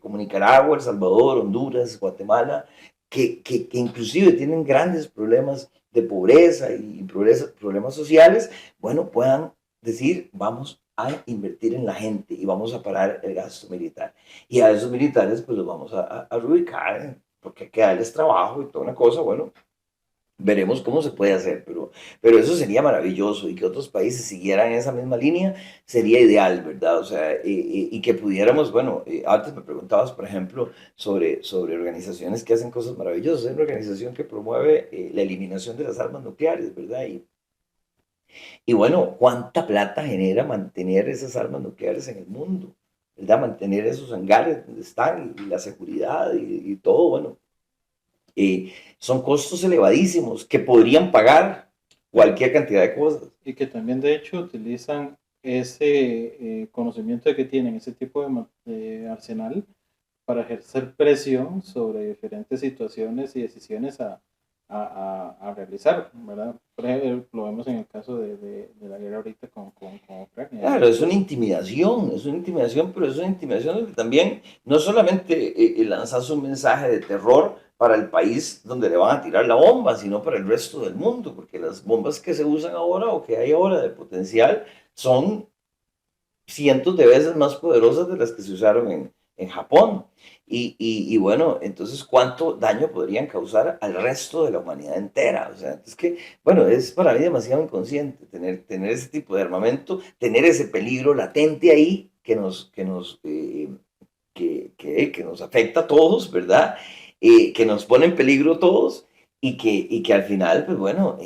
como Nicaragua, El Salvador, Honduras, Guatemala, que inclusive tienen grandes problemas de pobreza y problemas sociales, bueno, puedan decir, vamos a invertir en la gente y vamos a parar el gasto militar. Y a esos militares, pues los vamos a reubicar, porque hay que darles trabajo y toda una cosa, bueno, veremos cómo se puede hacer, pero eso sería maravilloso y que otros países siguieran esa misma línea sería ideal, ¿verdad? O sea, y que pudiéramos, bueno, antes me preguntabas, por ejemplo, sobre organizaciones que hacen cosas maravillosas. Hay una organización que promueve la eliminación de las armas nucleares, ¿verdad? Y bueno, ¿cuánta plata genera mantener esas armas nucleares en el mundo? ¿Verdad? Mantener esos hangares donde están y la seguridad y todo, bueno, son costos elevadísimos que podrían pagar cualquier cantidad de cosas. Y que también de hecho utilizan ese conocimiento que tienen, ese tipo de arsenal para ejercer presión sobre diferentes situaciones y decisiones a realizar, ¿verdad? Por ejemplo, lo vemos en el caso de la guerra ahorita con Ucrania. Claro, es una intimidación, pero es una intimidación donde también no solamente lanzas un mensaje de terror para el país donde le van a tirar la bomba, sino para el resto del mundo, porque las bombas que se usan ahora o que hay ahora de potencial son cientos de veces más poderosas de las que se usaron en Japón. Y bueno, entonces, ¿cuánto daño podrían causar al resto de la humanidad entera? O sea, es que, bueno, es para mí demasiado inconsciente tener ese tipo de armamento, tener ese peligro latente ahí que nos afecta a todos, ¿verdad? Que nos pone en peligro a todos y que al final, pues bueno,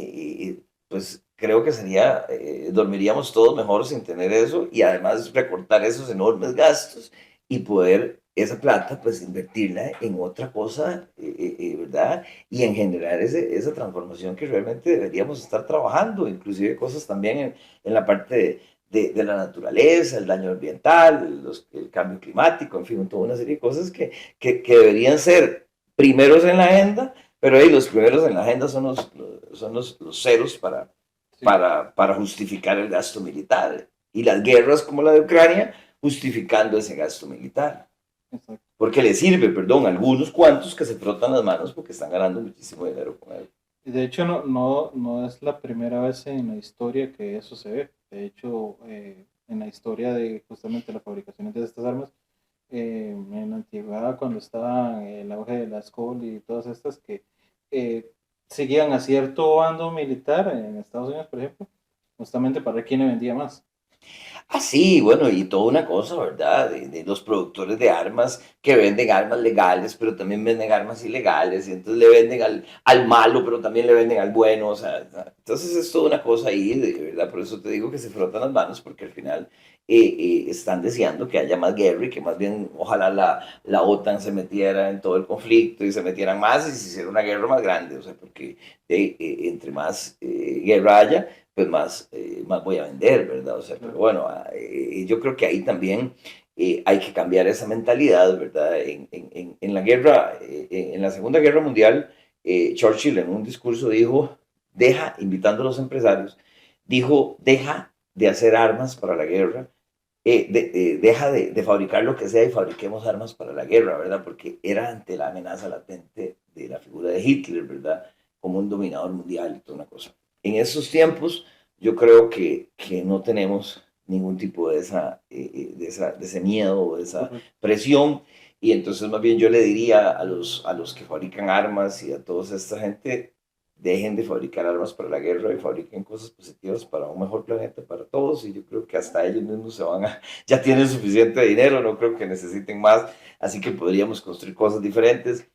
pues creo que sería, dormiríamos todos mejor sin tener eso y además recortar esos enormes gastos y poder esa plata pues invertirla en otra cosa, ¿verdad? Y en generar esa transformación que realmente deberíamos estar trabajando, inclusive cosas también en la parte de la naturaleza, el daño ambiental, el cambio climático, en fin, toda una serie de cosas que deberían ser primeros en la agenda pero ahí los primeros en la agenda son los ceros Sí, para justificar el gasto militar. Y las guerras como la de Ucrania, justificando ese gasto militar. exacto. Porque le sirve, perdón, a algunos cuantos que se frotan las manos porque están ganando muchísimo dinero con él. Y de hecho, no es la primera vez en la historia que eso se ve. De hecho, en la historia de justamente la fabricación de estas armas, en la antigüedad, cuando estaba el auge de la SCOL y todas estas que eh, seguían a cierto bando militar en Estados Unidos, por ejemplo, justamente para ver quién le vendía más. Ah, sí, bueno, y toda una cosa, ¿verdad? De los productores de armas que venden armas legales, pero también venden armas ilegales, y entonces le venden al malo, pero también le venden al bueno, o sea, entonces es toda una cosa ahí, de verdad, por eso te digo que se frotan las manos, porque al final están deseando que haya más guerra y que más bien ojalá la OTAN se metiera en todo el conflicto y se metieran más y se hiciera una guerra más grande, o sea, porque entre más guerra haya, pues más voy a vender, ¿verdad? O sea, pero Claro. bueno, yo creo que ahí también hay que cambiar esa mentalidad, ¿verdad? En la guerra, en la Segunda Guerra Mundial, Churchill en un discurso dijo, invitando a los empresarios, dijo, deja de hacer armas para la guerra, deja de fabricar lo que sea y fabriquemos armas para la guerra, ¿verdad? Porque era ante la amenaza latente de la figura de Hitler, ¿verdad? Como un dominador mundial y toda una cosa. En esos tiempos, yo creo que no tenemos ningún tipo de ese miedo o de esa Correcto. presión. Y entonces, más bien, yo le diría a los que fabrican armas y a toda esta gente, dejen de fabricar armas para la guerra y fabriquen cosas positivas para un mejor planeta para todos. Y yo creo que hasta ellos mismos ya tienen suficiente dinero, no creo que necesiten más. Así que podríamos construir cosas diferentes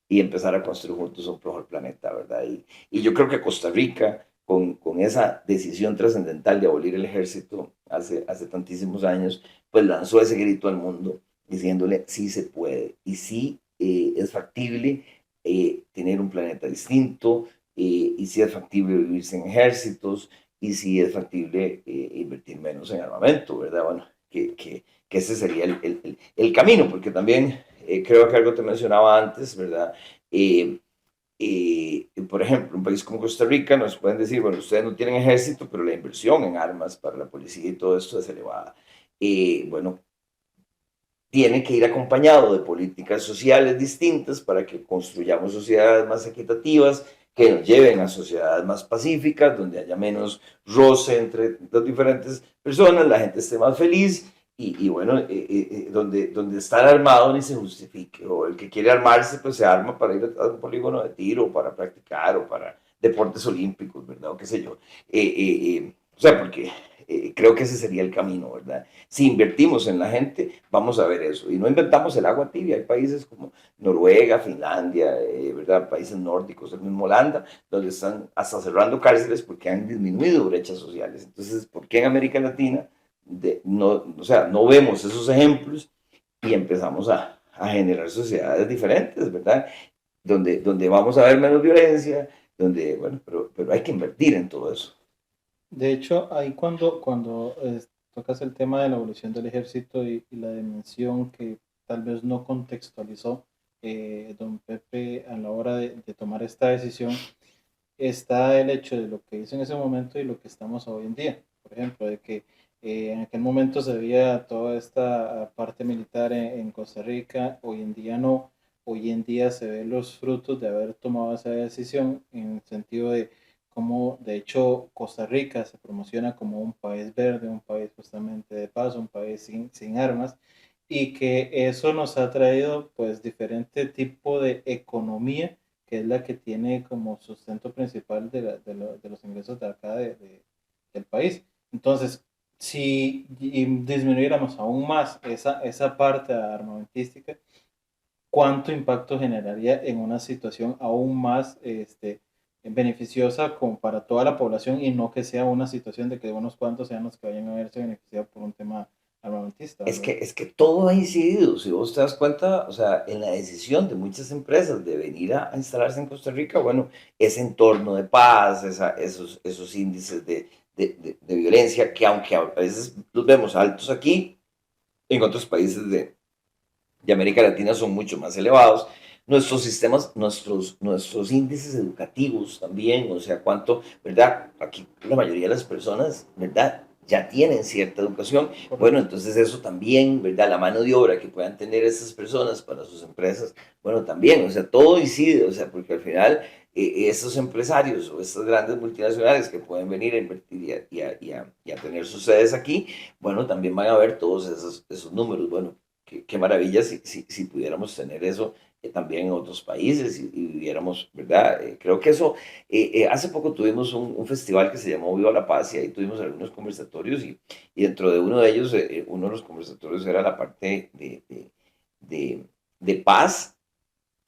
y empezar a construir juntos un mejor planeta, ¿verdad? Y yo creo que Costa Rica, con esa decisión trascendental de abolir el ejército hace tantísimos años, pues lanzó ese grito al mundo diciéndole sí se puede y sí es factible tener un planeta distinto y sí es factible vivir sin ejércitos y sí es factible invertir menos en armamento, ¿verdad? Bueno, que ese sería el camino, porque también creo que algo te mencionaba antes, ¿verdad? Eh, por ejemplo, un país como Costa Rica nos pueden decir, bueno, ustedes no tienen ejército, pero la inversión en armas para la policía y todo esto es elevada. Bueno, tiene que ir acompañado de políticas sociales distintas para que construyamos sociedades más equitativas, que nos lleven a sociedades más pacíficas, donde haya menos roce entre las diferentes personas, la gente esté más feliz y bueno, donde estar armado ni se justifique, o el que quiere armarse, pues se arma para ir a un polígono de tiro, para practicar, o para deportes olímpicos, ¿verdad? O qué sé yo. O sea, porque creo que ese sería el camino, ¿verdad? Si invertimos en la gente, vamos a ver eso. Y no inventamos el agua tibia. Hay países como Noruega, Finlandia, ¿verdad? Países nórdicos, el mismo Holanda, donde están hasta cerrando cárceles porque han disminuido brechas sociales. Entonces, ¿por qué en América Latina no, o sea, no vemos esos ejemplos y empezamos a generar sociedades diferentes, ¿verdad? Donde vamos a ver menos violencia, donde, bueno, pero hay que invertir en todo eso. De hecho, ahí cuando tocas el tema de la evolución del ejército y la dimensión que tal vez no contextualizó don Pepe a la hora de tomar esta decisión, está el hecho de lo que hizo en ese momento y lo que estamos hoy en día. Por ejemplo, de que en aquel momento se veía toda esta parte militar en Costa Rica, hoy en día no. Hoy en día se ven los frutos de haber tomado esa decisión en el sentido de cómo, de hecho, Costa Rica se promociona como un país verde, un país justamente de paz, un país sin armas, y que eso nos ha traído pues diferente tipo de economía que es la que tiene como sustento principal de los ingresos de acá del país. Entonces, si disminuyéramos aún más esa parte armamentística, ¿cuánto impacto generaría en una situación aún más beneficiosa como para toda la población y no que sea una situación de que unos cuantos sean los que vayan a verse beneficiados por un tema armamentista, Es que, ¿verdad? es que todo ha incidido, si vos te das cuenta, o sea, en la decisión de muchas empresas de venir a instalarse en Costa Rica, bueno, ese entorno de paz, esos índices de violencia, que aunque a veces los vemos altos aquí, en otros países de América Latina son mucho más elevados, nuestros sistemas, nuestros índices educativos también, o sea, cuánto, ¿verdad? Aquí la mayoría de las personas, ¿verdad? Ya tienen cierta educación. Bueno, Correcto. entonces eso también, ¿verdad? La mano de obra que puedan tener esas personas para sus empresas, bueno, también, o sea, todo incide, o sea, porque al final esos empresarios o estas grandes multinacionales que pueden venir a invertir y a tener sus sedes aquí, bueno, también van a ver todos esos números. Bueno, qué maravilla si pudiéramos tener eso también en otros países y viviéramos, ¿verdad? Creo que eso, hace poco tuvimos un festival que se llamó Viva la Paz y ahí tuvimos algunos conversatorios y dentro de uno de ellos, uno de los conversatorios era la parte de, de paz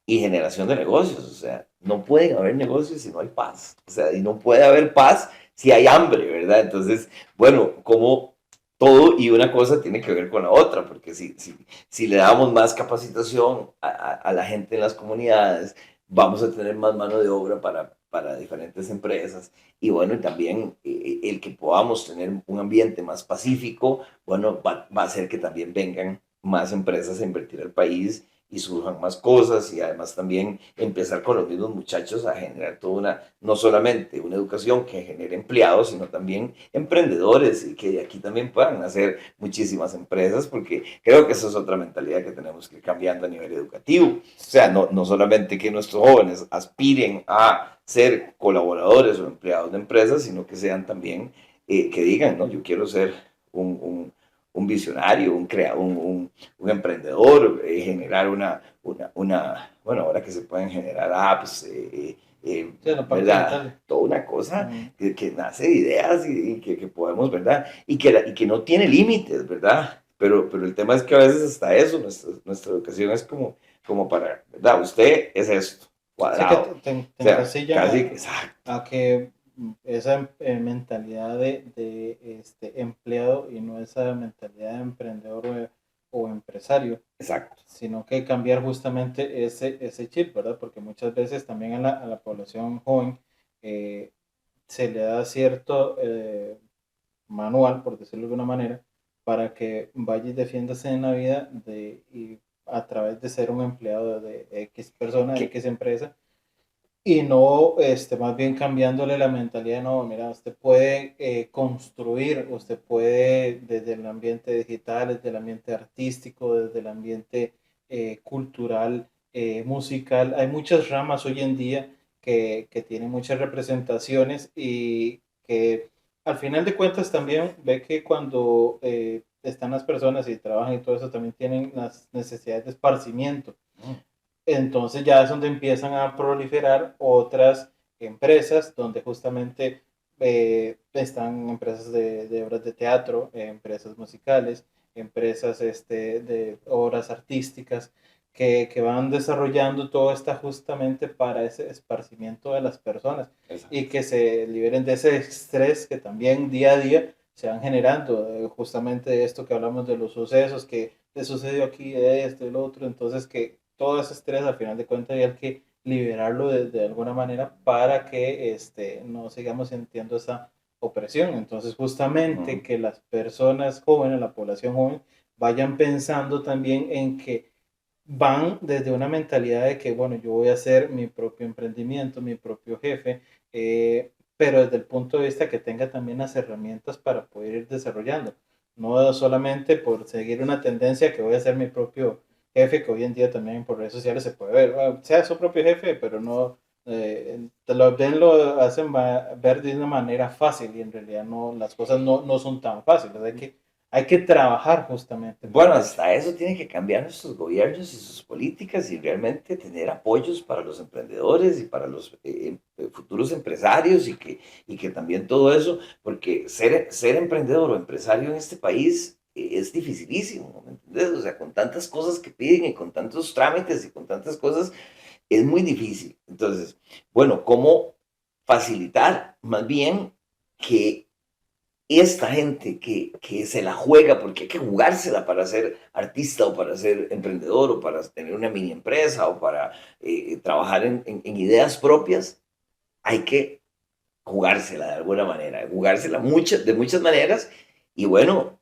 y generación de negocios. O sea, no pueden haber negocios si no hay paz. O sea, y no puede haber paz si hay hambre, ¿verdad? Entonces, bueno, como todo y una cosa tiene que ver con la otra, porque si le damos más capacitación a la gente en las comunidades, vamos a tener más mano de obra para diferentes empresas. Y bueno, y también el que podamos tener un ambiente más pacífico, bueno, va a hacer que también vengan más empresas a invertir al país y surjan más cosas y además también empezar con los mismos muchachos a generar toda una, no solamente una educación que genere empleados, sino también emprendedores y que de aquí también puedan hacer muchísimas empresas, porque creo que esa es otra mentalidad que tenemos que ir cambiando a nivel educativo. O sea, no solamente que nuestros jóvenes aspiren a ser colaboradores o empleados de empresas, sino que sean también, que digan, no, yo quiero ser un visionario, un emprendedor, generar bueno, ahora que se pueden generar apps, Sí, la parte ¿verdad? digital. Toda una cosa Mm, que nace de ideas y que podemos, ¿verdad? Y que no tiene límites, ¿verdad? Pero el tema es que a veces hasta eso, nuestra educación es como para, ¿verdad? Usted es esto, sí que cuadrado. O te sea, encasillan casi, exacto, a que esa mentalidad empleado y no esa mentalidad de emprendedor o empresario, exacto. sino que cambiar justamente ese chip, ¿verdad? Porque muchas veces también a la población joven eh, se le da cierto manual, por decirlo de alguna manera, para que vaya y defiéndase en la vida y a través de ser un empleado de X persona, Que, X empresa, y no, más bien cambiándole la mentalidad, no, mira, usted puede construir, usted puede desde el ambiente digital, desde el ambiente artístico, desde el ambiente cultural, musical, hay muchas ramas hoy en día que tienen muchas representaciones y que al final de cuentas también ve que cuando están las personas y trabajan y todo eso, también tienen las necesidades de esparcimiento. Entonces ya es donde empiezan a proliferar otras empresas donde justamente están empresas de obras de teatro, empresas musicales, empresas de obras artísticas que van desarrollando todo esto justamente para ese esparcimiento de las personas y que se liberen de ese estrés que también día a día se van generando, justamente de esto que hablamos de los sucesos, que te sucedió aquí, de esto y lo otro, entonces que todo ese estrés al final de cuentas hay que liberarlo de alguna manera para que no sigamos sintiendo esa opresión. Entonces justamente que las personas jóvenes, la población joven, vayan pensando también en que van desde una mentalidad de que, bueno, yo voy a hacer mi propio emprendimiento, mi propio jefe, pero desde el punto de vista que tenga también las herramientas para poder ir desarrollando. No solamente por seguir una tendencia que voy a ser mi propio jefe, que hoy en día también por redes sociales se puede ver, sea su propio jefe, pero no, te lo hacen ver de una manera fácil y en realidad no, las cosas no son tan fáciles, hay que trabajar justamente Bueno, para eso. hasta eso tienen que cambiar nuestros gobiernos y sus políticas y realmente tener apoyos para los emprendedores y para los futuros empresarios y que también todo eso, porque ser emprendedor o empresario en este país es dificilísimo, ¿me entiendes? O sea, con tantas cosas que piden y con tantos trámites y con tantas cosas, es muy difícil. Entonces, bueno, ¿cómo facilitar más bien que esta gente que se la juega, porque hay que jugársela para ser artista o para ser emprendedor o para tener una mini empresa o para trabajar en ideas propias, hay que jugársela de alguna manera, jugársela de muchas maneras y bueno,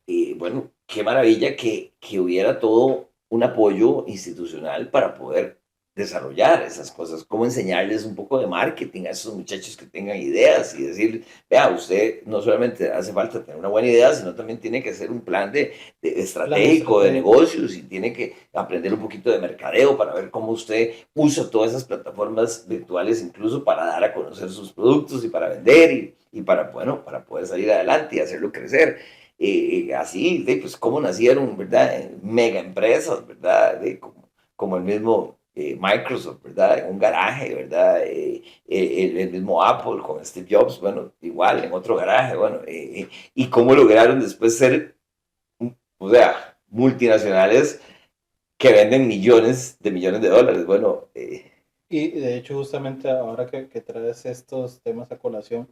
qué maravilla que hubiera todo un apoyo institucional para poder desarrollar esas cosas, cómo enseñarles un poco de marketing a esos muchachos que tengan ideas y decir, vea, usted no solamente hace falta tener una buena idea, sino también tiene que hacer un plan Plan estratégico de estratégico. negocios y tiene que aprender un poquito de mercadeo para ver cómo usted usa todas esas plataformas virtuales incluso para dar a conocer sus productos y para vender y para, bueno, para poder salir adelante y hacerlo crecer. Así, pues, cómo nacieron, ¿verdad? Mega empresas, ¿verdad? Como el mismo Microsoft, ¿verdad? En un garaje, ¿verdad? El mismo Apple con Steve Jobs, bueno, igual, en otro garaje, bueno, y cómo lograron después ser, o sea, multinacionales que venden millones de dólares, bueno, Y de hecho, justamente ahora que traes estos temas a colación,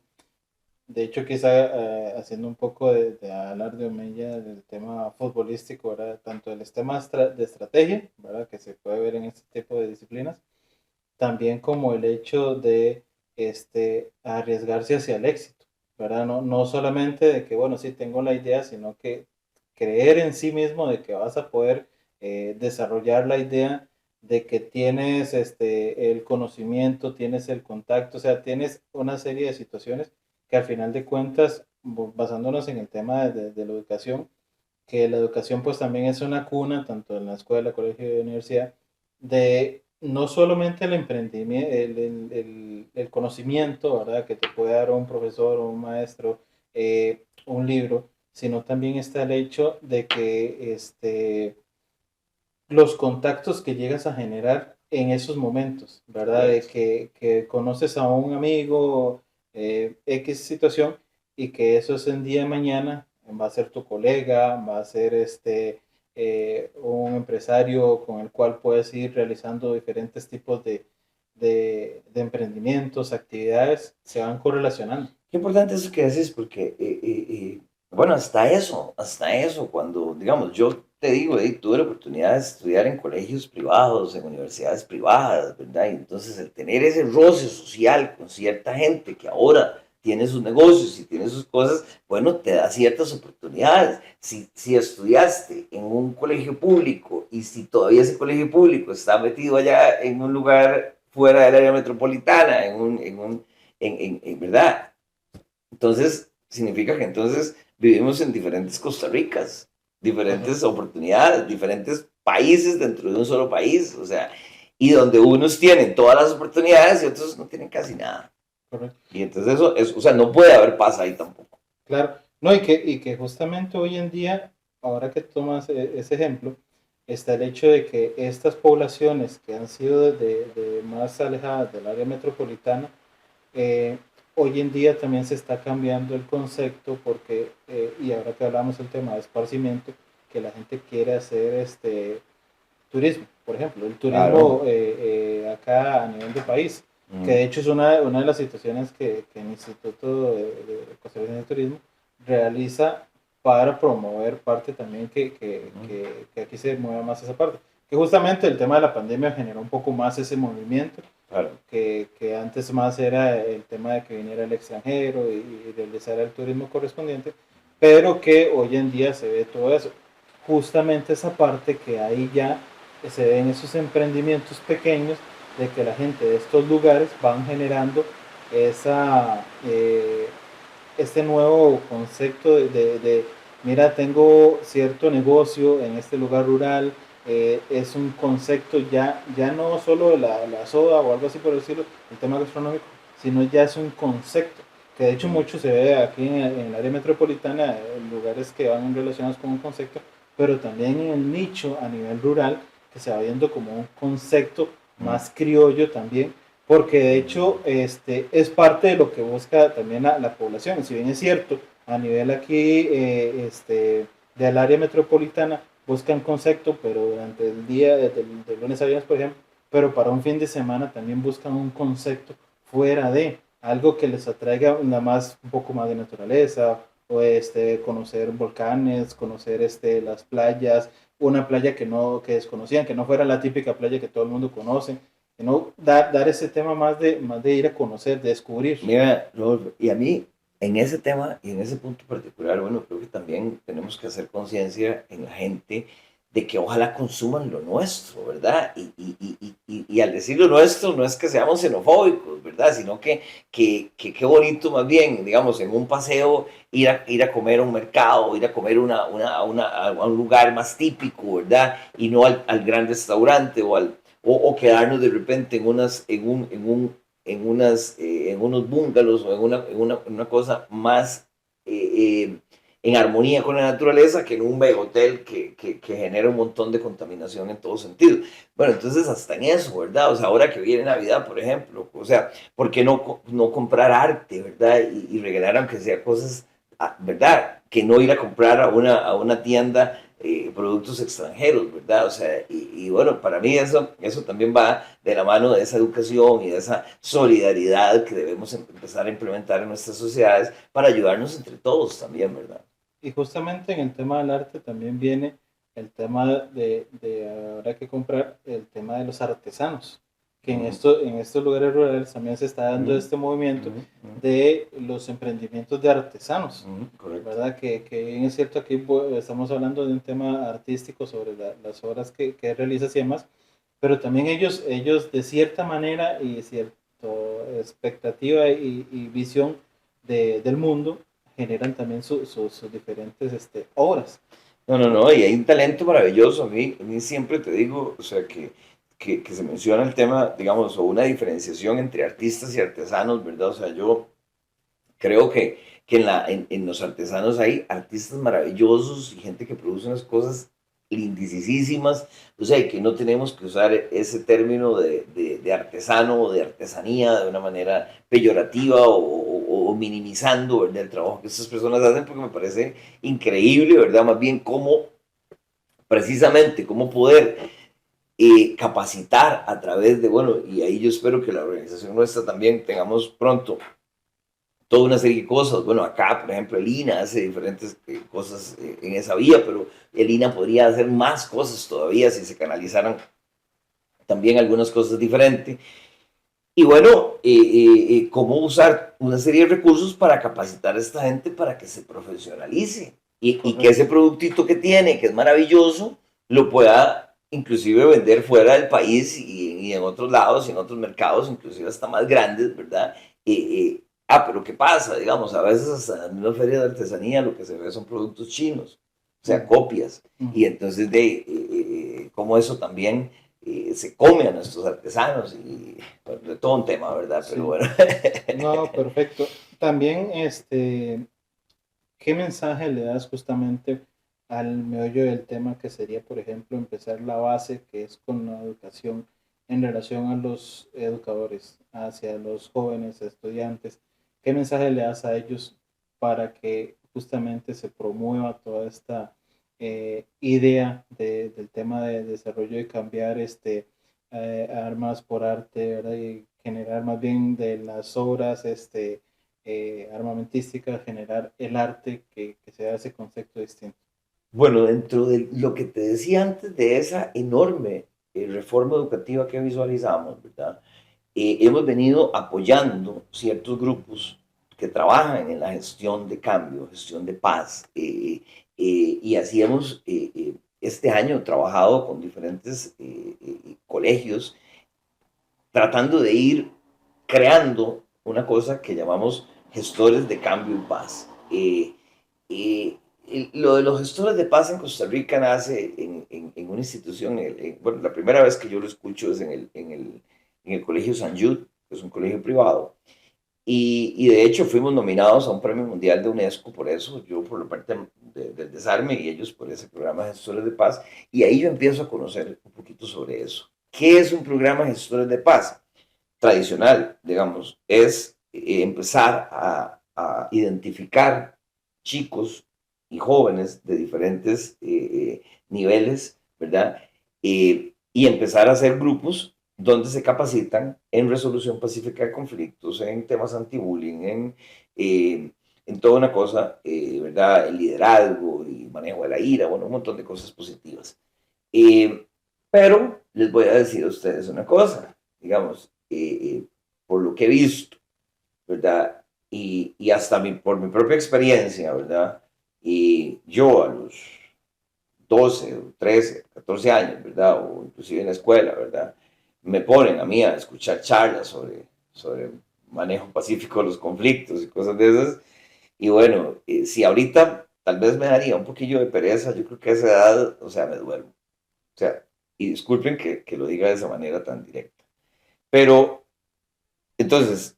de hecho, quizá haciendo un poco de alarde Omeya del tema futbolístico, ¿verdad? Tanto el tema de estrategia, ¿verdad? Que se puede ver en este tipo de disciplinas, también como el hecho de arriesgarse hacia el éxito, ¿verdad? No, no solamente de que, bueno, sí tengo la idea, sino que creer en sí mismo de que vas a poder desarrollar la idea, de que tienes el conocimiento, tienes el contacto, o sea, tienes una serie de situaciones que al final de cuentas, basándonos en el tema de la educación, que la educación pues también es una cuna, tanto en la escuela, colegio y universidad, de no solamente el emprendimiento, el conocimiento, ¿verdad? Que te puede dar un profesor o un maestro, un libro, sino también está el hecho de que los contactos que llegas a generar en esos momentos, ¿verdad? De correcto. que conoces a un amigo, X situación, y que eso es en día de mañana, va a ser tu colega, va a ser un empresario con el cual puedes ir realizando diferentes tipos de emprendimientos, actividades, se van correlacionando. Qué importante eso que decís, porque, bueno, hasta eso, cuando, digamos, yo te digo, tuve la oportunidad de estudiar en colegios privados, en universidades privadas, ¿verdad? Y entonces el tener ese roce social con cierta gente que ahora tiene sus negocios y tiene sus cosas, bueno, te da ciertas oportunidades. Si estudiaste en un colegio público y si todavía ese colegio público está metido allá en un lugar fuera del área metropolitana, ¿verdad? Entonces, significa que entonces vivimos en diferentes Costa Ricas, diferentes Correcto, oportunidades, diferentes países dentro de un solo país, o sea, y donde unos tienen todas las oportunidades y otros no tienen casi nada. correcto. Y entonces eso es, o sea, no puede haber paz ahí tampoco. Claro, no, y que justamente hoy en día, ahora que tomas ese ejemplo, está el hecho de que estas poblaciones que han sido de más alejadas del área metropolitana, eh, hoy en día también se está cambiando el concepto porque, y ahora que hablamos del tema de esparcimiento, que la gente quiere hacer turismo, por ejemplo, el Claro. turismo acá a nivel de país, que Mm, de hecho es una de las situaciones que el Instituto de Conservación de Turismo realiza para promover parte también mm, que aquí se mueva más esa parte. Que justamente el tema de la pandemia generó un poco más ese movimiento, claro. que antes más era el tema de que viniera el extranjero y realizar el turismo correspondiente, pero que hoy en día se ve todo eso. Justamente esa parte que ahí ya se ven esos emprendimientos pequeños de que la gente de estos lugares van generando esa, este nuevo concepto mira, tengo cierto negocio en este lugar rural, es un concepto ya no solo la soda o algo así por decirlo, el tema gastronómico, sino ya es un concepto, que de hecho Mm, mucho se ve aquí en el área metropolitana, en lugares que van relacionados con un concepto, pero también en el nicho a nivel rural, que se va viendo como un concepto mm, más criollo también, porque de hecho es parte de lo que busca también la población. Si bien es cierto, a nivel aquí del área metropolitana buscan concepto, pero durante el día, de lunes a viernes, por ejemplo, pero para un fin de semana también buscan un concepto fuera de algo que les atraiga nada más un poco más de naturaleza, o conocer volcanes, conocer las playas, una playa que desconocían, que no fuera la típica playa que todo el mundo conoce, sino dar ese tema más de ir a conocer, de descubrir. Mira, Rodolfo, y a mí, en ese tema y en ese punto particular, bueno, creo que también tenemos que hacer conciencia en la gente de que ojalá consuman lo nuestro, ¿verdad? Y al decir lo nuestro no es que seamos xenofóbicos, ¿verdad? Sino que qué bonito más bien, digamos, en un paseo ir a comer a un mercado, ir a comer a un lugar más típico, ¿verdad? Y no al gran restaurante o quedarnos de repente en unos bungalows o en una cosa más en armonía con la naturaleza que en un hotel que genera un montón de contaminación en todo sentido. Bueno, entonces hasta en eso, ¿verdad? O sea, ahora que viene Navidad, por ejemplo, o sea, ¿por qué no comprar arte, ¿verdad? Y regalar aunque sea cosas, ¿verdad? Que no ir a comprar a una tienda productos extranjeros, ¿verdad? O sea, y bueno, para mí eso también va de la mano de esa educación y de esa solidaridad que debemos empezar a implementar en nuestras sociedades para ayudarnos entre todos también, ¿verdad? Y justamente en el tema del arte también viene el tema de ahora que comprar, el tema de los artesanos, que Ujú, en estos lugares rurales también se está dando ujú, este movimiento ujú, ujú, de los emprendimientos de artesanos, ujú, correcto. ¿verdad? Que bien es cierto, aquí estamos hablando de un tema artístico sobre las obras que realizas y demás, pero también ellos de cierta manera y cierta expectativa y visión del mundo generan también sus diferentes obras. No, no, no, y hay un talento maravilloso. A mí siempre te digo, o sea, que se menciona el tema, digamos, o una diferenciación entre artistas y artesanos, ¿verdad? O sea, yo creo que en los artesanos hay artistas maravillosos y gente que produce unas cosas lindisísimas, o sea, y que no tenemos que usar ese término de artesano o de artesanía de una manera peyorativa o minimizando, ¿verdad? El trabajo que estas personas hacen, porque me parece increíble, ¿verdad? Más bien cómo, precisamente, cómo poder capacitar a través de, bueno, y ahí yo espero que la organización nuestra también tengamos pronto toda una serie de cosas. Bueno, acá, por ejemplo, el INA hace diferentes cosas en esa vía, pero el INA podría hacer más cosas todavía si se canalizaran también algunas cosas diferentes. Y bueno, cómo usar una serie de recursos para capacitar a esta gente para que se profesionalice y que ese Correcto. productito que tiene, que es maravilloso, lo pueda inclusive vender fuera del país y en otros lados y en otros mercados, inclusive hasta más grandes, ¿verdad? Pero ¿qué pasa? Digamos, a veces hasta en la misma feria de artesanía lo que se ve son productos chinos, o sea, Ujú, copias. Y ujú. entonces, cómo eso también se come a nuestros artesanos y bueno, de todo un tema, ¿verdad? Pero Sí, bueno. no, perfecto. También, ¿qué mensaje le das justamente al meollo del tema que sería, por ejemplo, empezar la base, que es con la educación en relación a los educadores, hacia los jóvenes estudiantes? ¿Qué mensaje le das a ellos para que justamente se promueva toda esta idea del tema de desarrollo y cambiar armas por arte, ¿verdad? Y generar más bien de las obras, armamentística, generar el arte que se da ese concepto distinto. Bueno, dentro de lo que te decía antes de esa enorme reforma educativa que visualizamos, ¿verdad? Hemos venido apoyando ciertos grupos que trabajan en la gestión de cambio, gestión de paz, y así hemos este año trabajado con diferentes colegios tratando de ir creando una cosa que llamamos gestores de cambio y paz. Eh, lo de los gestores de paz en Costa Rica nace en una institución, bueno, la primera vez que yo lo escucho es en el Colegio San Jude, que es un colegio privado, y de hecho fuimos nominados a un premio mundial de UNESCO por eso, yo por la parte del desarme y ellos por ese programa de gestores de paz, y ahí yo empiezo a conocer un poquito sobre eso. ¿Qué es un programa de gestores de paz? Tradicional, digamos, es empezar a identificar chicos y jóvenes de diferentes niveles, ¿verdad? Y empezar a hacer grupos donde se capacitan en resolución pacífica de conflictos, en temas anti-bullying, en toda una cosa, ¿verdad? El liderazgo y manejo de la ira, bueno, un montón de cosas positivas. Eh, pero les voy a decir a ustedes una cosa, digamos, por lo que he visto, ¿verdad? Y hasta por mi propia experiencia, ¿verdad? Y yo a los 12, 13, 14 años, ¿verdad? O inclusive en la escuela, ¿verdad? Me ponen a mí a escuchar charlas sobre manejo pacífico de los conflictos y cosas de esas. Y bueno, si ahorita tal vez me daría un poquillo de pereza, yo creo que a esa edad, o sea, me duermo. O sea, y disculpen que lo diga de esa manera tan directa. Pero entonces,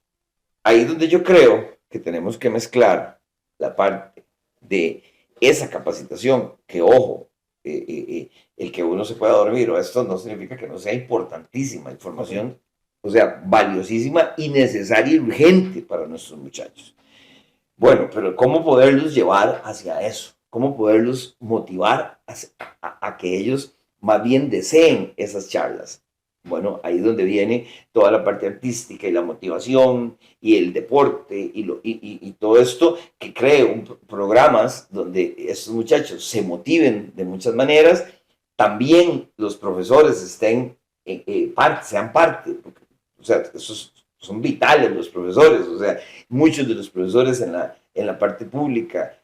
ahí es donde yo creo que tenemos que mezclar la parte de esa capacitación, que ojo, el que uno se pueda dormir o esto no significa que no sea importantísima Correcto. información, o sea, valiosísima y necesaria y urgente para nuestros muchachos. Bueno, pero ¿cómo poderlos llevar hacia eso? ¿Cómo poderlos motivar a que ellos más bien deseen esas charlas? Bueno, ahí es donde viene toda la parte artística y la motivación y el deporte y todo esto que cree programas donde estos muchachos se motiven de muchas maneras. También los profesores estén sean parte, porque, o sea, son vitales los profesores, o sea, muchos de los profesores en la parte pública,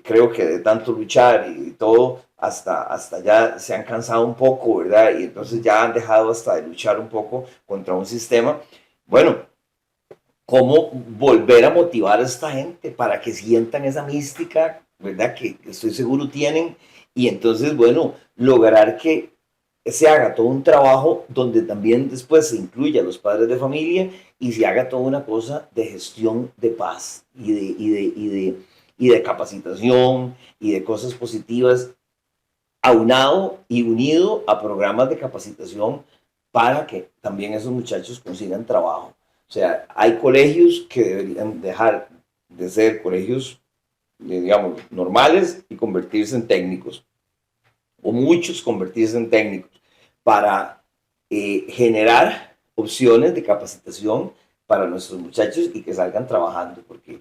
creo que de tanto luchar y todo, hasta ya se han cansado un poco, ¿verdad? Y entonces ya han dejado hasta de luchar un poco contra un sistema. Bueno, ¿cómo volver a motivar a esta gente para que sientan esa mística, ¿verdad? Que estoy seguro tienen. Y entonces, bueno, lograr que se haga todo un trabajo donde también después se incluya a los padres de familia y se haga toda una cosa de gestión de paz y de capacitación y de cosas positivas, aunado y unido a programas de capacitación para que también esos muchachos consigan trabajo. O sea, hay colegios que deberían dejar de ser colegios, digamos, normales y convertirse en técnicos, o muchos convertirse en técnicos, para generar opciones de capacitación para nuestros muchachos y que salgan trabajando, porque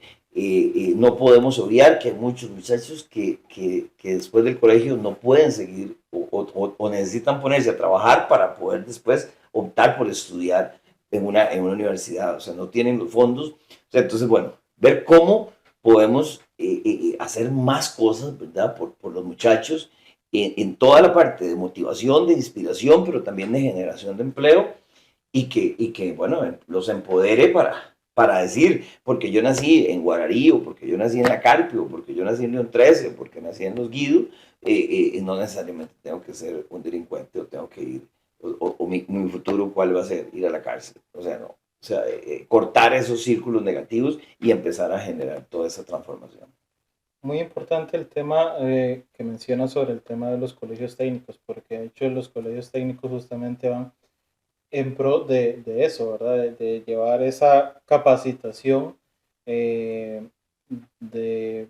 no podemos obviar que hay muchos muchachos que después del colegio no pueden seguir o necesitan ponerse a trabajar para poder después optar por estudiar en una universidad, o sea, no tienen los fondos. O sea, entonces, bueno, ver cómo podemos hacer más cosas, ¿verdad? Por los muchachos en toda la parte de motivación, de inspiración, pero también de generación de empleo y que bueno, los empodere para decir, porque yo nací en Guararí, o porque yo nací en La Carpio, o porque yo nací en León 13, o porque nací en Los Guidos, no necesariamente tengo que ser un delincuente o tengo que ir, o mi futuro cuál va a ser, ir a la cárcel. O sea, no. O sea, cortar esos círculos negativos y empezar a generar toda esa transformación. Muy importante el tema que menciona sobre el tema de los colegios técnicos, porque de hecho los colegios técnicos justamente van en pro de eso, ¿verdad? De llevar esa capacitación eh, de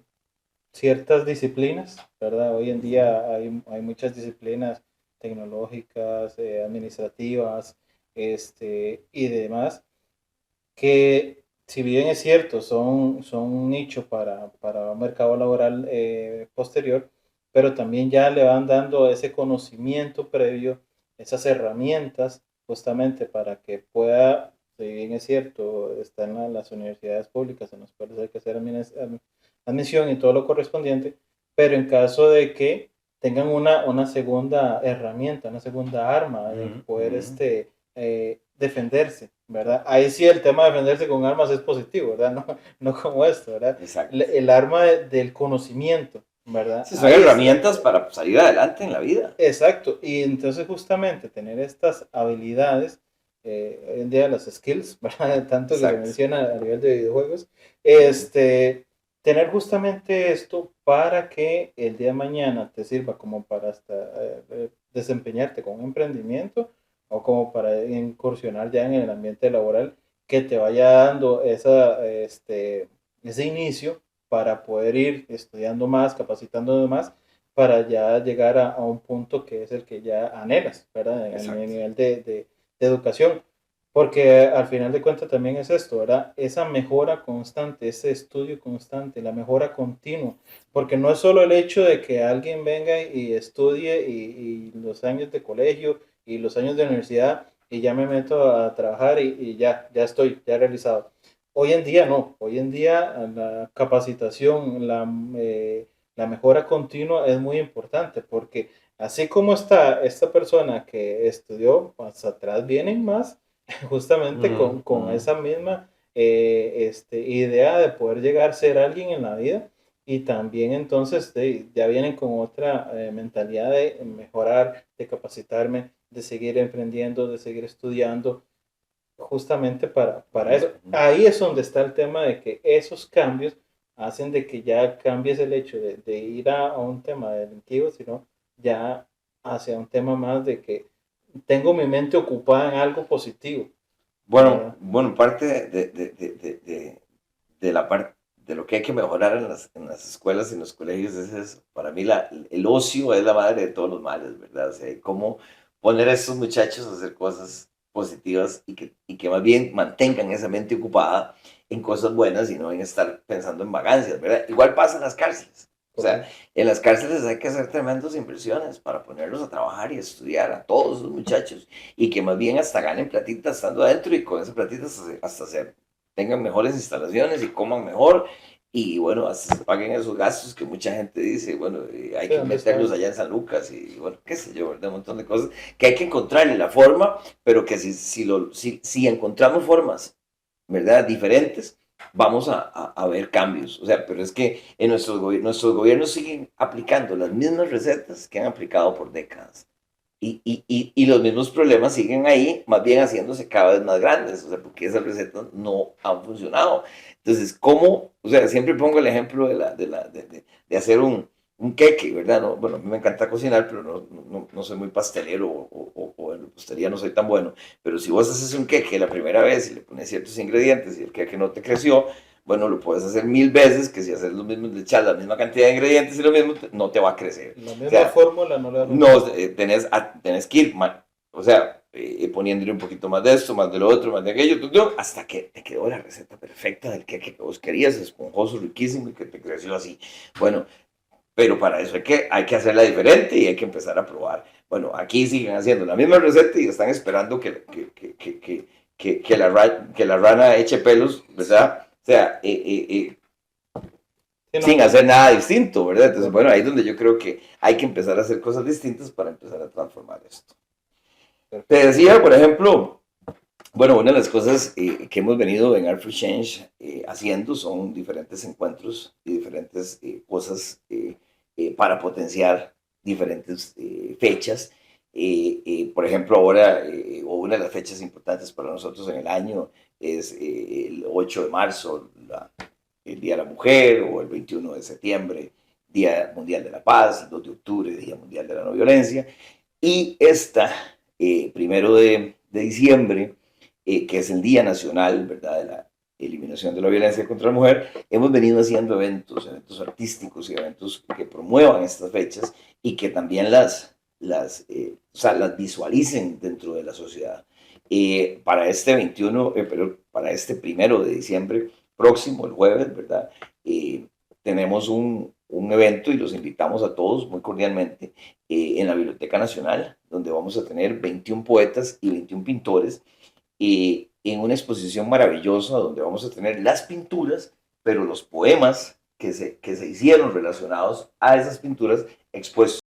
ciertas disciplinas, ¿verdad? Hoy en día hay muchas disciplinas tecnológicas, administrativas, y demás, que si bien es cierto, son un nicho para un mercado laboral posterior, pero también ya le van dando ese conocimiento previo, esas herramientas, justamente para que pueda, si bien es cierto, están las universidades públicas en las cuales hay que hacer admisión y todo lo correspondiente, pero en caso de que tengan una segunda herramienta, una segunda arma de poder defenderse, ¿verdad? Ahí sí el tema de defenderse con armas es positivo, ¿verdad? No como esto, ¿verdad? Exacto. El arma del conocimiento, ¿verdad? Sí, son Ahí está. herramientas para salir adelante en la vida. Exacto. Y entonces justamente tener estas habilidades, hoy en día las skills, ¿verdad? Tanto que se Exacto. menciona a nivel de videojuegos, Ujú. tener justamente esto para que el día de mañana te sirva como para hasta desempeñarte con un emprendimiento o como para incursionar ya en el ambiente laboral que te vaya dando ese inicio para poder ir estudiando más, capacitando más, para ya llegar a un punto que es el que ya anhelas, ¿verdad? En el Exacto. nivel de educación. Porque al final de cuentas también es esto, ¿verdad? Esa mejora constante, ese estudio constante, la mejora continua. Porque no es solo el hecho de que alguien venga y estudie y los años de colegio y los años de universidad y ya me meto a trabajar y ya estoy, ya he realizado. Hoy en día no, hoy en día la capacitación, la mejora continua es muy importante porque así como está esta persona que estudió, más atrás vienen más justamente con esa misma idea de poder llegar a ser alguien en la vida y también entonces ya vienen con otra mentalidad de mejorar, de capacitarme, de seguir emprendiendo, de seguir estudiando, justamente para eso. Ahí es donde está el tema de que esos cambios hacen de que ya cambies el hecho de ir a un tema delictivo, sino ya hacia un tema más de que tengo mi mente ocupada en algo positivo, Bueno, ¿verdad? bueno, parte de la parte de lo que hay que mejorar en las escuelas y en los colegios es eso. Para mí el ocio es la madre de todos los males, ¿verdad? O sea, cómo poner a estos muchachos a hacer cosas positivas y que más bien mantengan esa mente ocupada en cosas buenas y no en estar pensando en vagancias, ¿verdad? Igual pasa en las cárceles. O sea, Correcto. en las cárceles hay que hacer tremendas inversiones para ponerlos a trabajar y a estudiar a todos los muchachos y que más bien hasta ganen platita estando adentro y con esa platita hasta se tengan mejores instalaciones y coman mejor y bueno, hasta se paguen esos gastos que mucha gente dice, bueno, hay Sí, que ¿dónde meterlos está? allá en San Lucas y bueno, qué sé yo, ¿verdad? Un montón de cosas que hay que encontrarle la forma, pero que si encontramos formas, ¿verdad? Diferentes, vamos a ver cambios. O sea, pero es que en nuestros gobiernos siguen aplicando las mismas recetas que han aplicado por décadas. Y los mismos problemas siguen ahí, más bien haciéndose cada vez más grandes, o sea, porque esas recetas no han funcionado. Entonces, ¿cómo? O sea, siempre pongo el ejemplo de hacer un queque, ¿verdad? No, bueno, a mí me encanta cocinar, pero no soy muy pastelero o en repostería no soy tan bueno. Pero si vos haces un queque la primera vez y le pones ciertos ingredientes y el queque no te creció, bueno, lo puedes hacer 1000 veces, que si haces lo mismo, le echas la misma cantidad de ingredientes y lo mismo, no te va a crecer. La O misma sea, fórmula no le da no, resultado. tenés que ir, o sea, poniéndole un poquito más de esto, más de lo otro, más de aquello, hasta que te quedó la receta perfecta del que vos querías, esponjoso, riquísimo y que te creció así. Bueno, pero para eso hay que hacerla diferente y hay que empezar a probar. Bueno, aquí siguen haciendo la misma receta y están esperando que la rana eche pelos, Sí, ¿verdad? O sea, sí, no, sin hacer nada distinto, ¿verdad? Entonces, bueno, ahí es correcto, donde yo creo que hay que empezar a hacer cosas distintas para empezar a transformar esto. Te perfecto. decía, por ejemplo, bueno, una de las cosas que hemos venido en Art for Change haciendo son diferentes encuentros y diferentes cosas para potenciar diferentes fechas. Por ejemplo, ahora una de las fechas importantes para nosotros en el año es el 8 de marzo, el Día de la Mujer, o el 21 de septiembre, Día Mundial de la Paz, el 2 de octubre, Día Mundial de la No Violencia. Y esta, primero de diciembre, que es el Día Nacional, ¿verdad?, de la eliminación de la violencia contra la mujer, hemos venido haciendo eventos artísticos y eventos que promuevan estas fechas y que también o sea, las visualicen dentro de la sociedad. Para este 21, pero para este 1 de diciembre próximo, el jueves, ¿verdad? Tenemos un evento y los invitamos a todos muy cordialmente en la Biblioteca Nacional, donde vamos a tener 21 poetas y 21 pintores en una exposición maravillosa donde vamos a tener las pinturas, pero los poemas que se hicieron relacionados a esas pinturas expuestos